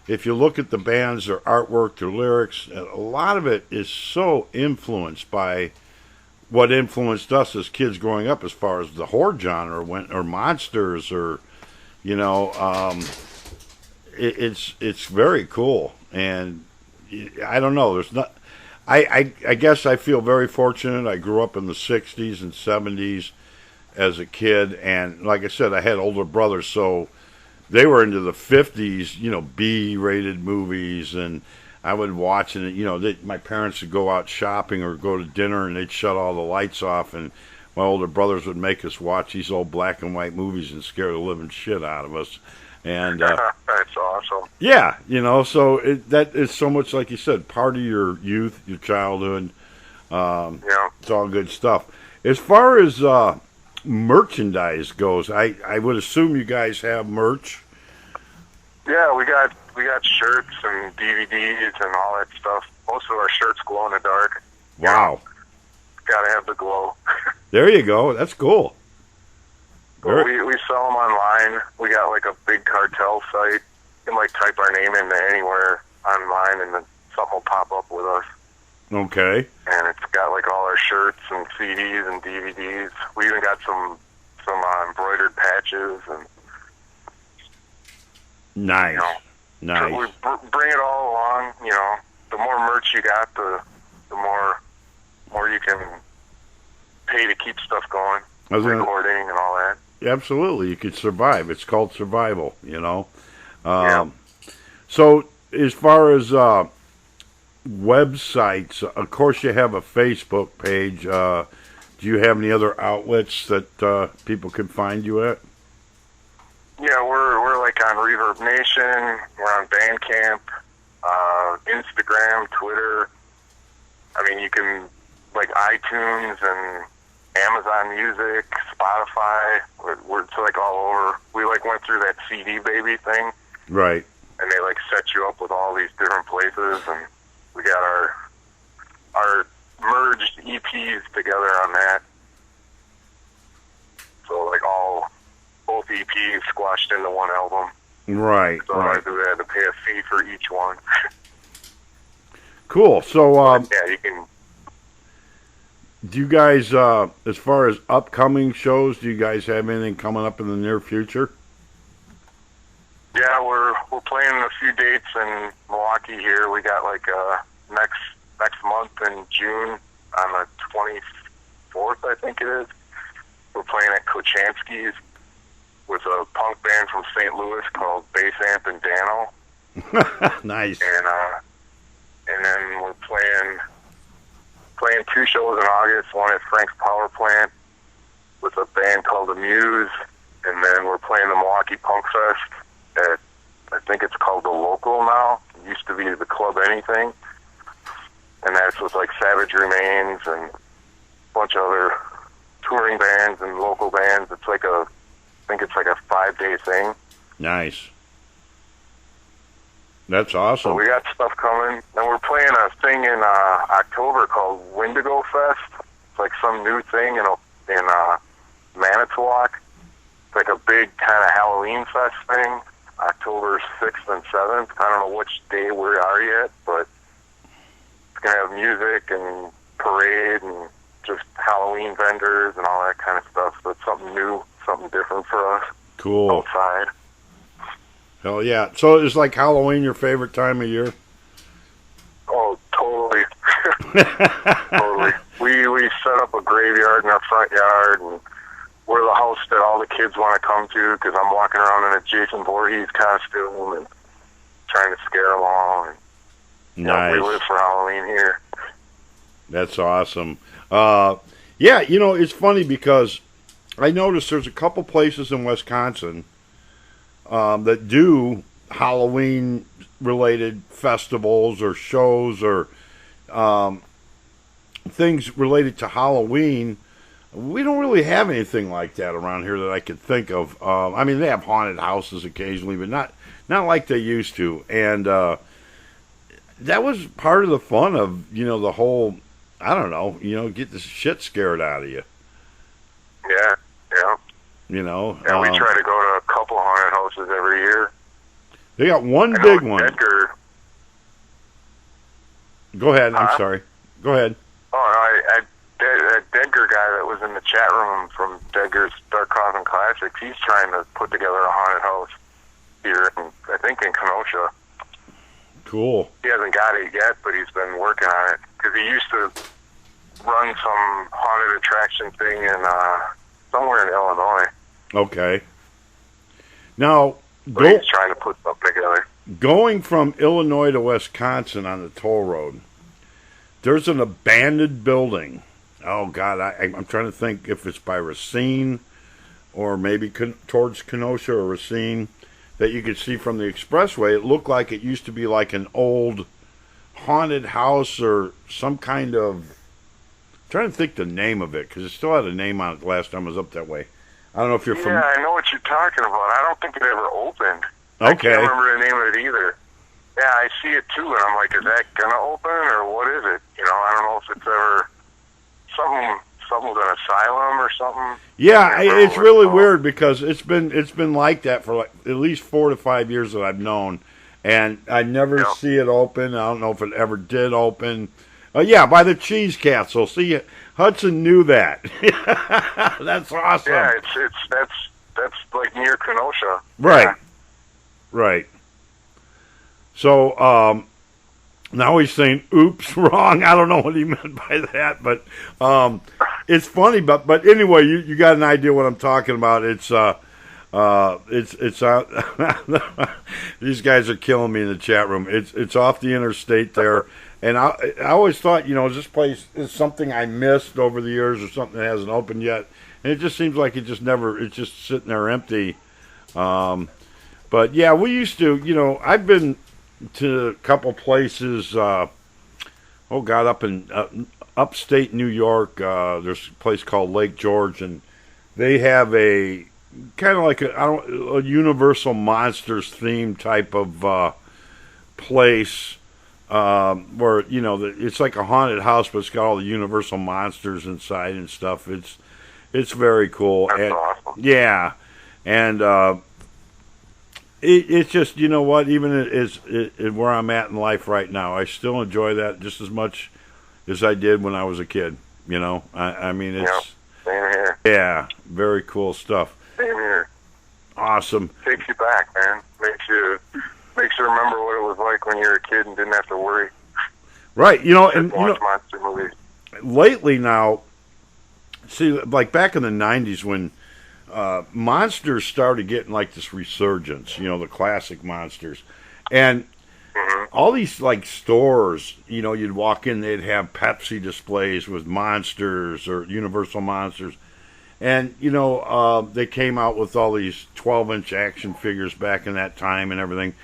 if you look at the bands, their artwork, their lyrics, a lot of it is so influenced by what influenced us as kids growing up, as far as the horror genre went, or monsters, or, you know, it's very cool. And I don't know, there's not, I guess I feel very fortunate. I grew up in the 60s and 70s as a kid, and like I said, I had older brothers, so they were into the 50s, you know, B-rated movies, and I would watch, and, you know, my parents would go out shopping or go to dinner, and they'd shut all the lights off, and my older brothers would make us watch these old black and white movies and scare the living shit out of us. And that's awesome. Yeah, you know, so that is so much, like you said, part of your youth, your childhood. Yeah. It's all good stuff. As far as merchandise goes, I would assume you guys have merch. Yeah, we got shirts and DVDs and all that stuff. Most of our shirts glow in the dark. Wow. Gotta have the glow. There you go. That's cool. We sell them online. We got like a big cartel site. You can like type our name in anywhere online, and then something will pop up with us. Okay. And it's got like all our shirts and CDs and DVDs. We even got some embroidered patches and nice. You know, Nice. We bring it all along. You know, the more merch you got, the more you can pay to keep stuff going, recording and all that. Absolutely, you could survive. It's called survival, you know. Yeah. So, as far as websites, of course, you have a Facebook page. Do you have any other outlets that people can find you at? Yeah, we're like on Reverb Nation. We're on Bandcamp, Instagram, Twitter. I mean, you can like iTunes and Amazon Music, Spotify. It's like all over. We like went through that CD Baby thing, right? And they like set you up with all these different places, and we got our merged EPs together on that. So like both EPs squashed into one album. Right. So right. I had to pay a fee for each one. Cool. So yeah, you can. Do you guys, as far as upcoming shows, do you guys have anything coming up in the near future? Yeah, we're playing a few dates in Milwaukee here. We got like next month in June on the 24th, I think it is. We're playing at Kochanski's with a punk band from St. Louis called Bass Amp and Dano. Nice. And then we're playing 2 shows in August, one at Frank's Power Plant with a band called The Muse, and then we're playing the Milwaukee Punk Fest at, I think it's called The Local now. It used to be the Club Anything, and that's with like Savage Remains and a bunch of other touring bands and local bands. It's like I think it's like a 5-day thing. Nice. That's awesome. So we got stuff coming, and we're playing a thing in October called Wendigo Fest. It's like some new thing in Manitowoc. It's like a big kind of Halloween fest thing, October 6th and 7th. I don't know which day we are yet, but it's going to have music and parade and just Halloween vendors and all that kind of stuff. So it's something new, something different for us. Cool. Outside. Hell yeah. So is like Halloween your favorite time of year? Oh, totally. Totally. We set up a graveyard in our front yard, and we're the house that all the kids want to come to because I'm walking around in a Jason Voorhees costume and trying to scare them all. And, nice. We live for Halloween here. That's awesome. Yeah, you know, it's funny because I noticed there's a couple places in Wisconsin that do Halloween-related festivals or shows or things related to Halloween. We don't really have anything like that around here that I could think of. I mean, they have haunted houses occasionally, but not like they used to. And that was part of the fun of, you know, the whole, I don't know, you know, get the shit scared out of you. Yeah, yeah. You know? Yeah, we try to go to a couple haunted houses every year. They got one big one. Edgar. Go ahead, I'm sorry. Go ahead. Oh, no, that Edgar guy that was in the chat room from Edgar's Dark Coffin Classics, he's trying to put together a haunted house here, I think in Kenosha. Cool. He hasn't got it yet, but he's been working on it, because he used to run some haunted attraction thing in somewhere in Illinois. Okay. Now, he's trying to put something together. Going from Illinois to Wisconsin on the toll road, there's an abandoned building. Oh, God, I'm trying to think if it's by Racine or maybe towards Kenosha or Racine that you could see from the expressway. It looked like it used to be like an old haunted house or some kind of... I'm trying to think the name of it because it still had a name on it the last time I was up that way. I don't know if you're from... Yeah, I know what you're talking about. I don't think it ever opened. Okay. I can't remember the name of it either. Yeah, I see it too, and I'm like, is that gonna open, or what is it? You know, I don't know if it's ever something with an asylum or something. Yeah, it's really weird because it's been like that for like at least 4 to 5 years that I've known, and I never see it open. I don't know if it ever did open. Yeah, by the Cheese Castle. See, Hudson knew that. That's awesome. Yeah, that's like near Kenosha. Right. Yeah. Right. So now he's saying, "Oops, wrong." I don't know what he meant by that, but it's funny. But anyway, you got an idea what I'm talking about. It's these guys are killing me in the chat room. It's off the interstate there, and I always thought, this place is something I missed over the years or something that hasn't opened yet, and it just seems like it's just sitting there empty. But yeah, we used to, I've been to a couple places. Up in upstate New York, there's a place called Lake George, and they have a kind of like a Universal Monsters theme type of place where it's like a haunted house, but it's got all the Universal Monsters inside and stuff. It's very cool. That's awesome. Yeah, and it's just, even where I'm at in life right now, I still enjoy that just as much as I did when I was a kid. I mean, it's same here. Yeah, very cool stuff. Same here. Awesome. Takes you back, man. Makes you remember what it was like when you were a kid and didn't have to worry. Right, and watch monster movies. Lately now, see, like back in the 90s when monsters started getting like this resurgence, the classic monsters. And all these like stores, you'd walk in, they'd have Pepsi displays with monsters or Universal Monsters. And, they came out with all these 12-inch action figures back in that time and everything.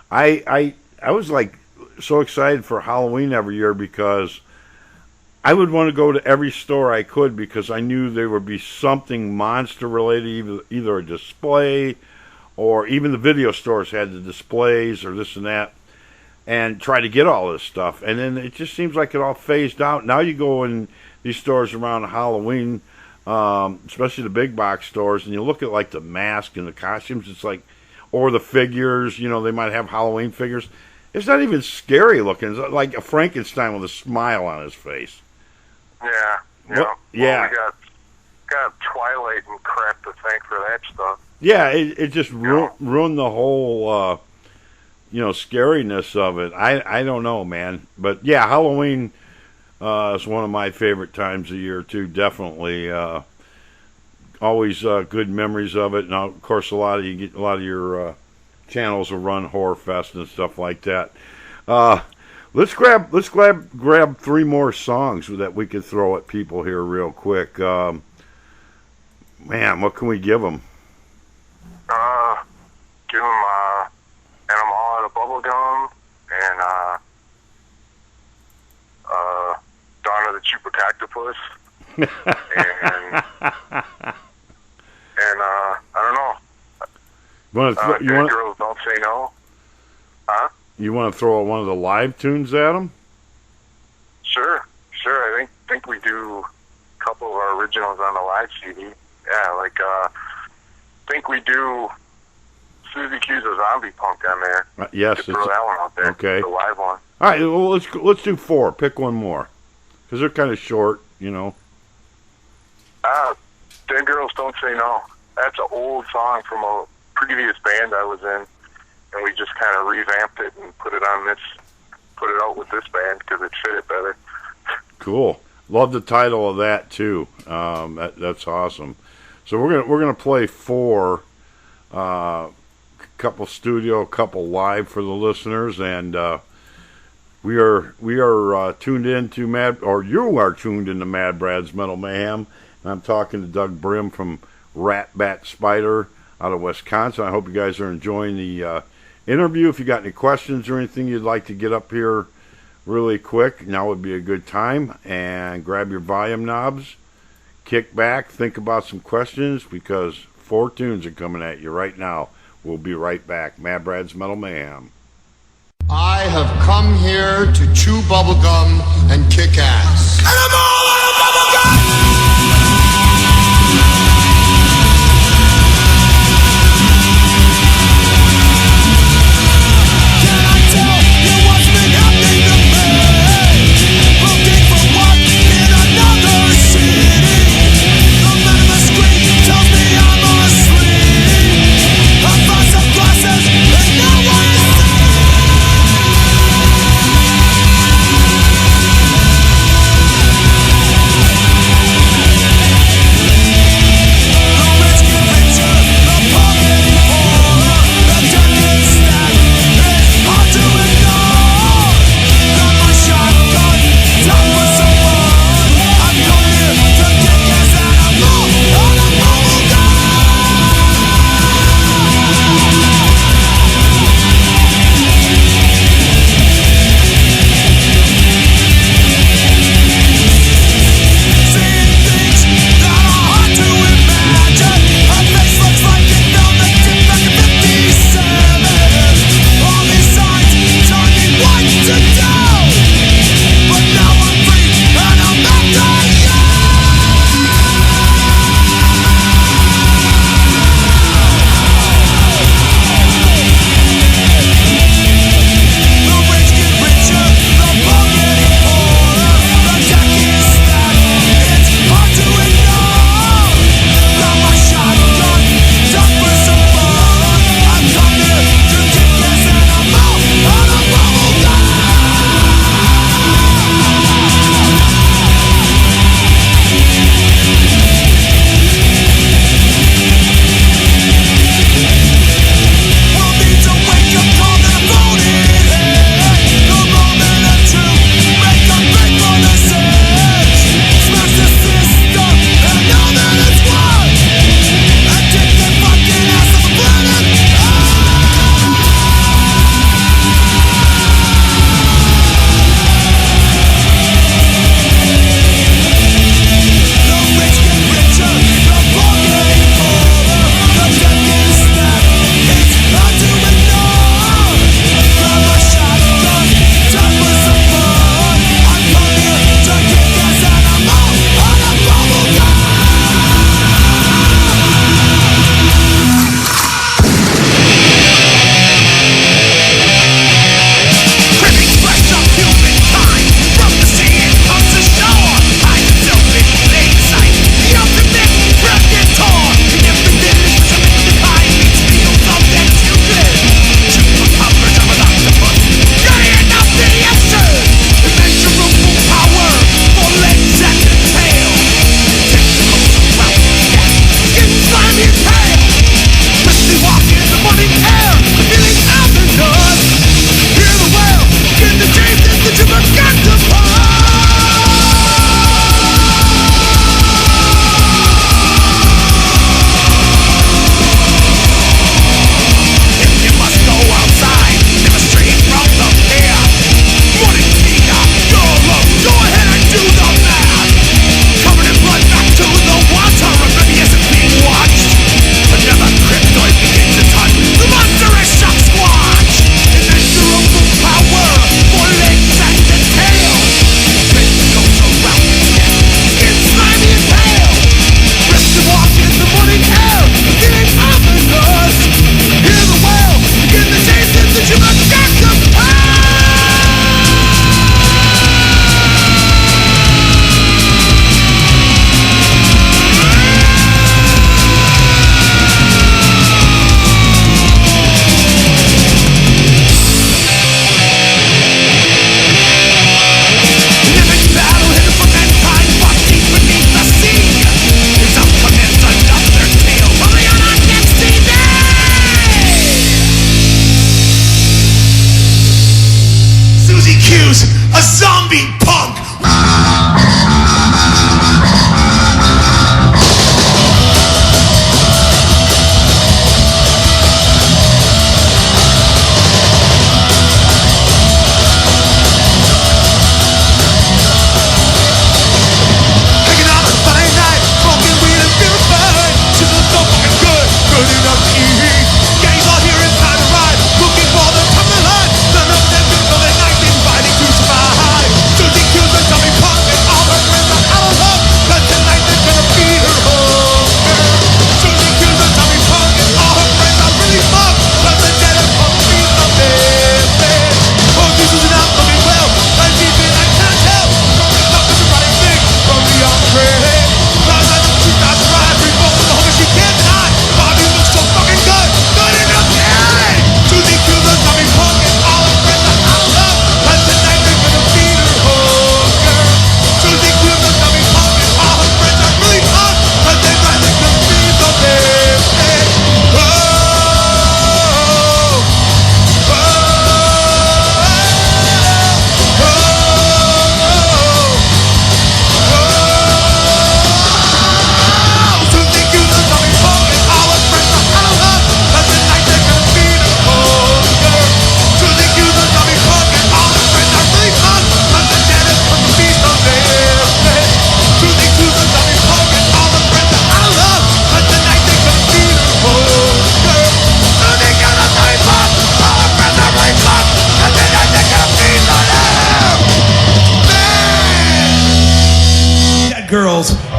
I was like so excited for Halloween every year because I would want to go to every store I could because I knew there would be something monster related, either a display or even the video stores had the displays or this and that, and try to get all this stuff. And then it just seems like it all phased out. Now you go in these stores around Halloween, especially the big box stores, and you look at like the mask and the costumes, it's like, or the figures, they might have Halloween figures. It's not even scary looking. It's like a Frankenstein with a smile on his face. Yeah, yeah. Well, we got Twilight and crap to thank for that stuff. Yeah, it just ruined the whole, scariness of it. I don't know, man. But yeah, Halloween is one of my favorite times of year too. Definitely, always good memories of it. Now, of course, a lot of your channels will run Horror Fest and stuff like that. Let's grab 3 more songs that we could throw at people here real quick. Man, what can we give them? Give them Animal Out of Bubblegum and Dawn of the Chupacactopus. and I don't know. Dead Girls Don't Say No. Huh? You want to throw one of the live tunes at them? Sure. I think we do a couple of our originals on the live CD. Yeah, like I think we do Susie Q's a Zombie Punk on there. Yes, throw that one out there. Okay, the live one. All right, well, let's do 4. Pick one more because they're kind of short, Dead Girls Don't Say No. That's an old song from a previous band I was in, and we just kind of revamped it and put it out with this band because it fit it better. Cool. Love the title of that too. That's awesome. So we're gonna play 4, couple studio, couple live for the listeners, and we are tuned in to you are tuned into MadBrads Metal Mayhem, and I'm talking to Doug Brem from Ratbatspider out of Wisconsin. I hope you guys are enjoying the interview. If you got any questions or anything you'd like to get up here really quick, now would be a good time. And grab your volume knobs, kick back, think about some questions, because 4 tunes are coming at you right now. We'll be right back. MadBrads Metal Mayhem. I have come here to chew bubblegum and kick ass. And I'm all out of bubblegum! Tells me I'm asleep. I bought some glasses and no one is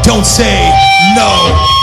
don't say no.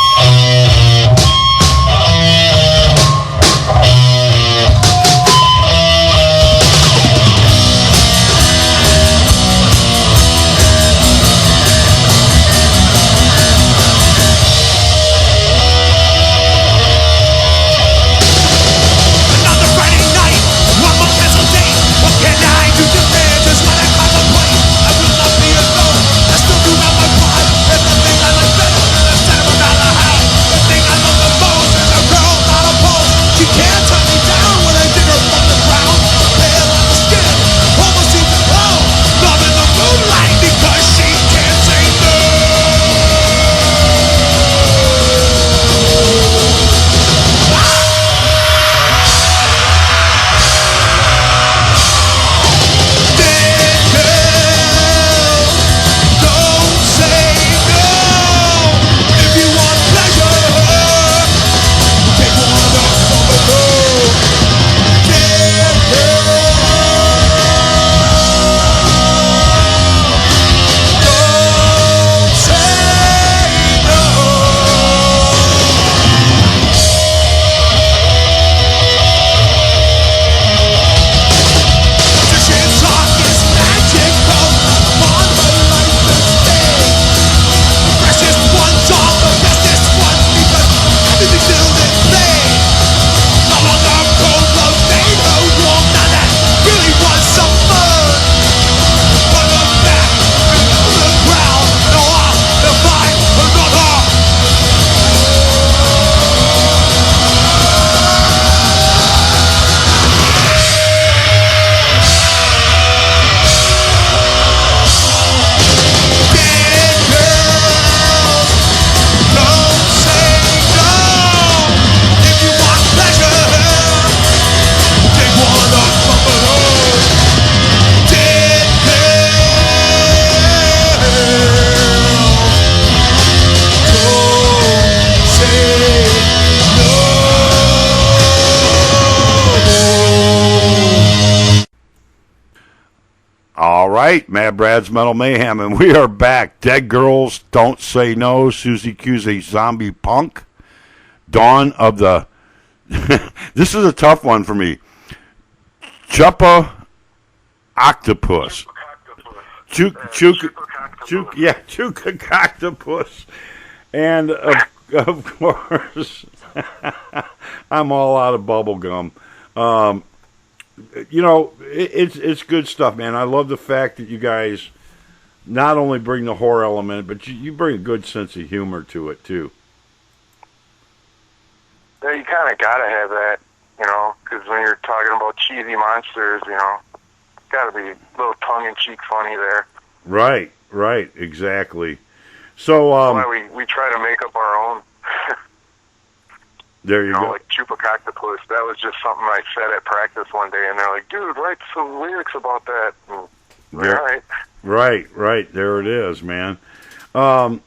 Right, MadBrads Metal Mayhem, and we are back. Dead Girls Don't Say No, Susie Q's a Zombie Punk, Dawn of the... This is a tough one for me. Chupa Octopus. Chuka Octopus. And, of course, I'm all out of bubble gum. You know, it's good stuff, man. I love the fact that you guys not only bring the horror element, but you bring a good sense of humor to it, too. Yeah, you kind of got to have that, you know, because when you're talking about cheesy monsters, you know, got to be a little tongue-in-cheek funny there. Right, exactly. So, that's why we try to make up our own. There you go. Like Chupa Octopus. That was just something I said at practice one day, and they're like, "Dude, write some lyrics about that." All right. Right. There it is, man. So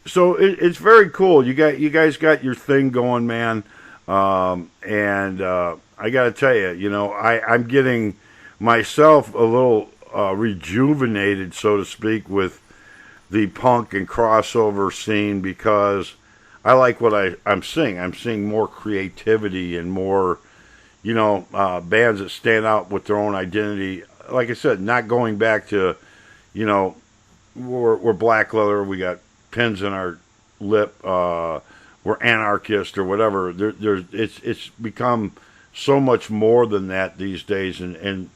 it's very cool. You guys got your thing going, man. And I got to tell you, you know, I'm getting myself a little rejuvenated, so to speak, with the punk and crossover scene because I like what I'm seeing. I'm seeing more creativity and more, you know, bands that stand out with their own identity. Like I said, not going back to, you know, we're black leather, we got pins in our lip, we're anarchist or whatever. It's become so much more than that these days, and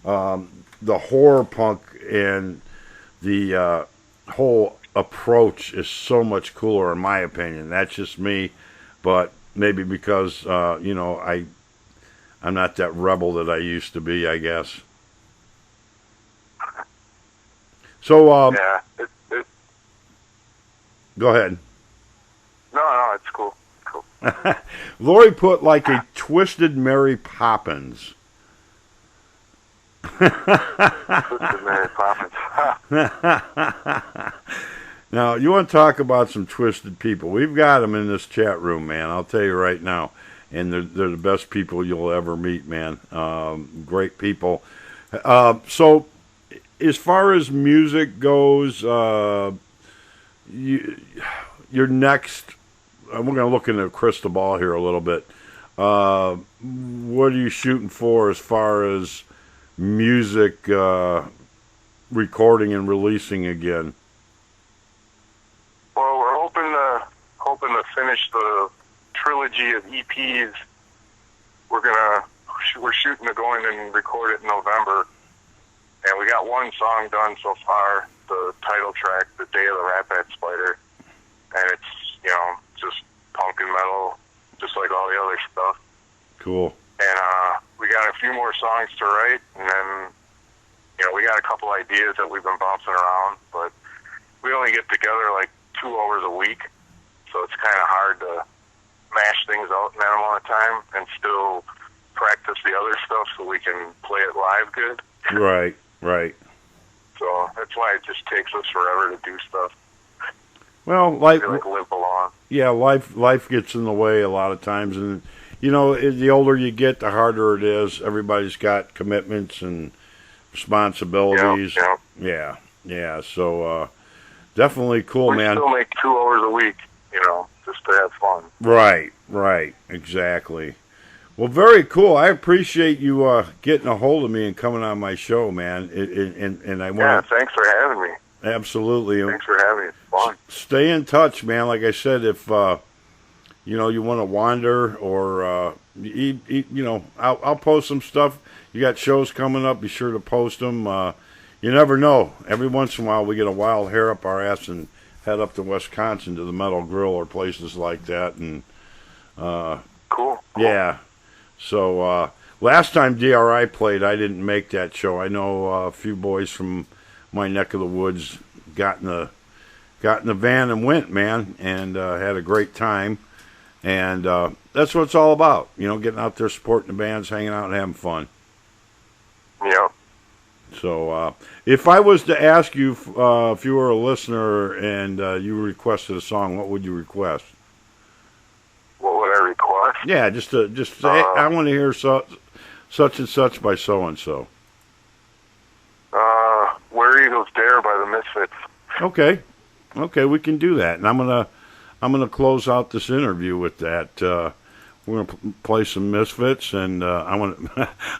the horror punk and the whole approach is so much cooler in my opinion. That's just me, but maybe because you know, I'm not that rebel that I used to be, I guess. So yeah, go ahead. No, it's cool. Lori put like a Twisted Mary Poppins. Twisted Mary Poppins. Now, you want to talk about some twisted people. We've got them in this chat room, man. I'll tell you right now. And they're the best people you'll ever meet, man. Great people. So, as far as music goes, you your next, we're going to look into a crystal ball here a little bit. What are you shooting for as far as music recording and releasing again? Well, we're hoping to finish the trilogy of EPs. We're shooting to go in and record it in November, and we got one song done so far, the title track, "The Day of the Ratbatspider," and it's just punk and metal, just like all the other stuff. Cool. And we got a few more songs to write, and then we got a couple ideas that we've been bouncing around, but we only get together like 2 hours a week, so it's kind of hard to mash things out in that amount of time and still practice the other stuff so we can play it live good. Right. So that's why it just takes us forever to do stuff. Well, life limp along. Yeah, life gets in the way a lot of times, and the older you get, the harder it is. Everybody's got commitments and responsibilities. Yep. Yeah. So definitely cool, man. We still make 2 hours a week, just to have fun. Right, exactly. Well, very cool. I appreciate you getting a hold of me and coming on my show, man. And I want. Yeah, thanks for having me. Absolutely. Thanks for having me. It's fun. Stay in touch, man. Like I said, if you want to wander or I'll post some stuff. You got shows coming up. Be sure to post them. You never know. Every once in a while, we get a wild hair up our ass and head up to Wisconsin to the Metal Grill or places like that. And cool. Yeah. So last time DRI played, I didn't make that show. I know a few boys from my neck of the woods got in the van and went, man, and had a great time. And that's what it's all about, getting out there, supporting the bands, hanging out, and having fun. Yeah. So if I was to ask you if you were a listener and you requested a song, what would you request? What would I request? Yeah, just say, I want to hear such and such by so and so. Where Eagles Dare by the Misfits. Okay, we can do that, and I'm gonna close out this interview with that. We're gonna play some Misfits, and I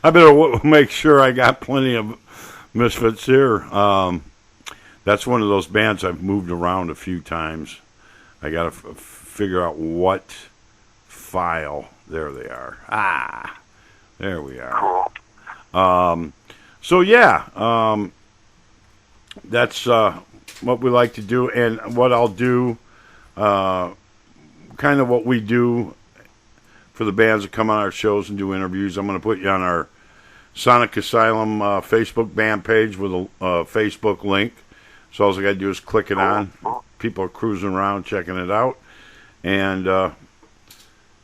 better make sure I got plenty of Misfits here. That's one of those bands I've moved around a few times. I gotta figure out what file. There they are. There we are. Cool. So yeah, that's what we like to do, and what I'll do, kind of what we do for the bands that come on our shows and do interviews. I'm going to put you on our Sonic Asylum Facebook band page with a Facebook link. So all I got to do is click it on. People are cruising around checking it out, and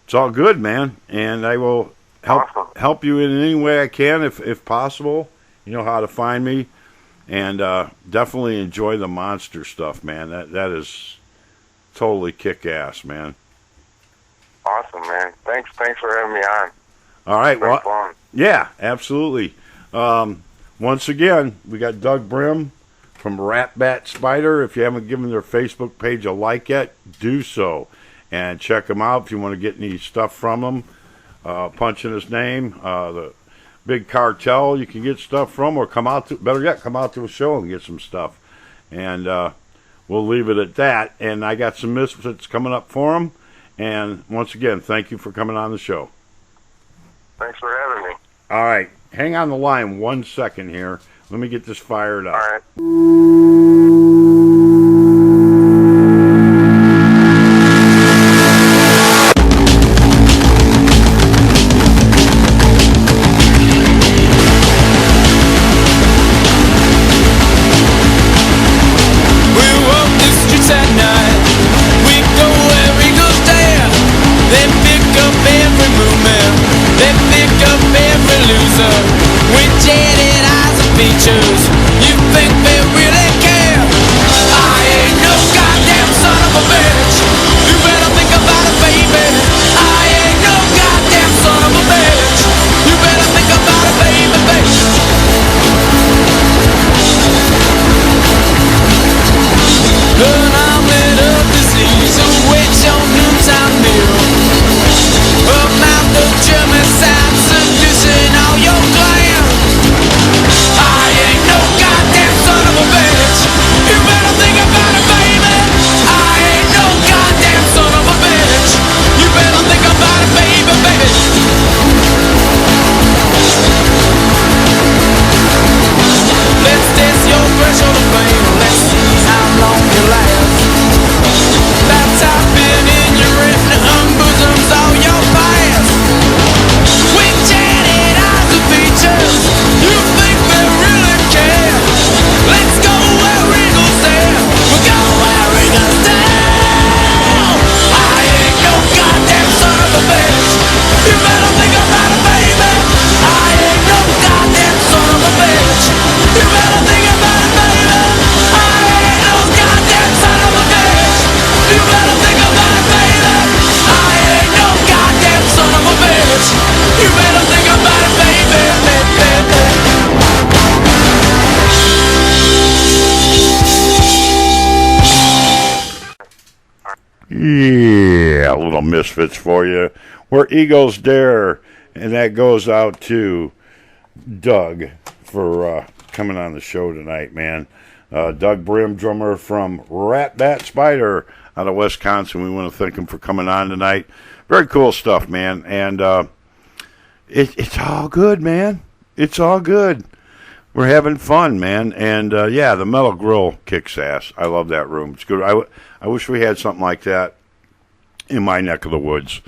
it's all good, man. And I will help you in any way I can if possible. You know how to find me, and definitely enjoy the monster stuff, man. That is totally kick-ass, man. Awesome, man. Thanks for having me on. All right, well, fun. Yeah, absolutely. Once again, we got Doug Brem from Ratbatspider. If you haven't given their Facebook page a like yet, do so, and check them out if you want to get any stuff from them. Punch in his name, the Big Cartel, you can get stuff from, or better yet, come out to a show and get some stuff. And we'll leave it at that. And I got some Misfits coming up for them. And once again, thank you for coming on the show. Thanks for having me. All right. Hang on the line 1 second here. Let me get this fired up. All right. But I'm Yeah, a little Misfits for you. Where Eagles Dare, and that goes out to Doug for coming on the show tonight, man. Doug Brem, drummer from Ratbatspider out of Wisconsin. We want to thank him for coming on tonight. Very cool stuff, man. And it's all good, man. It's all good. We're having fun, man. And, yeah, the Metal Grill kicks ass. I love that room. It's good. I wish we had something like that in my neck of the woods.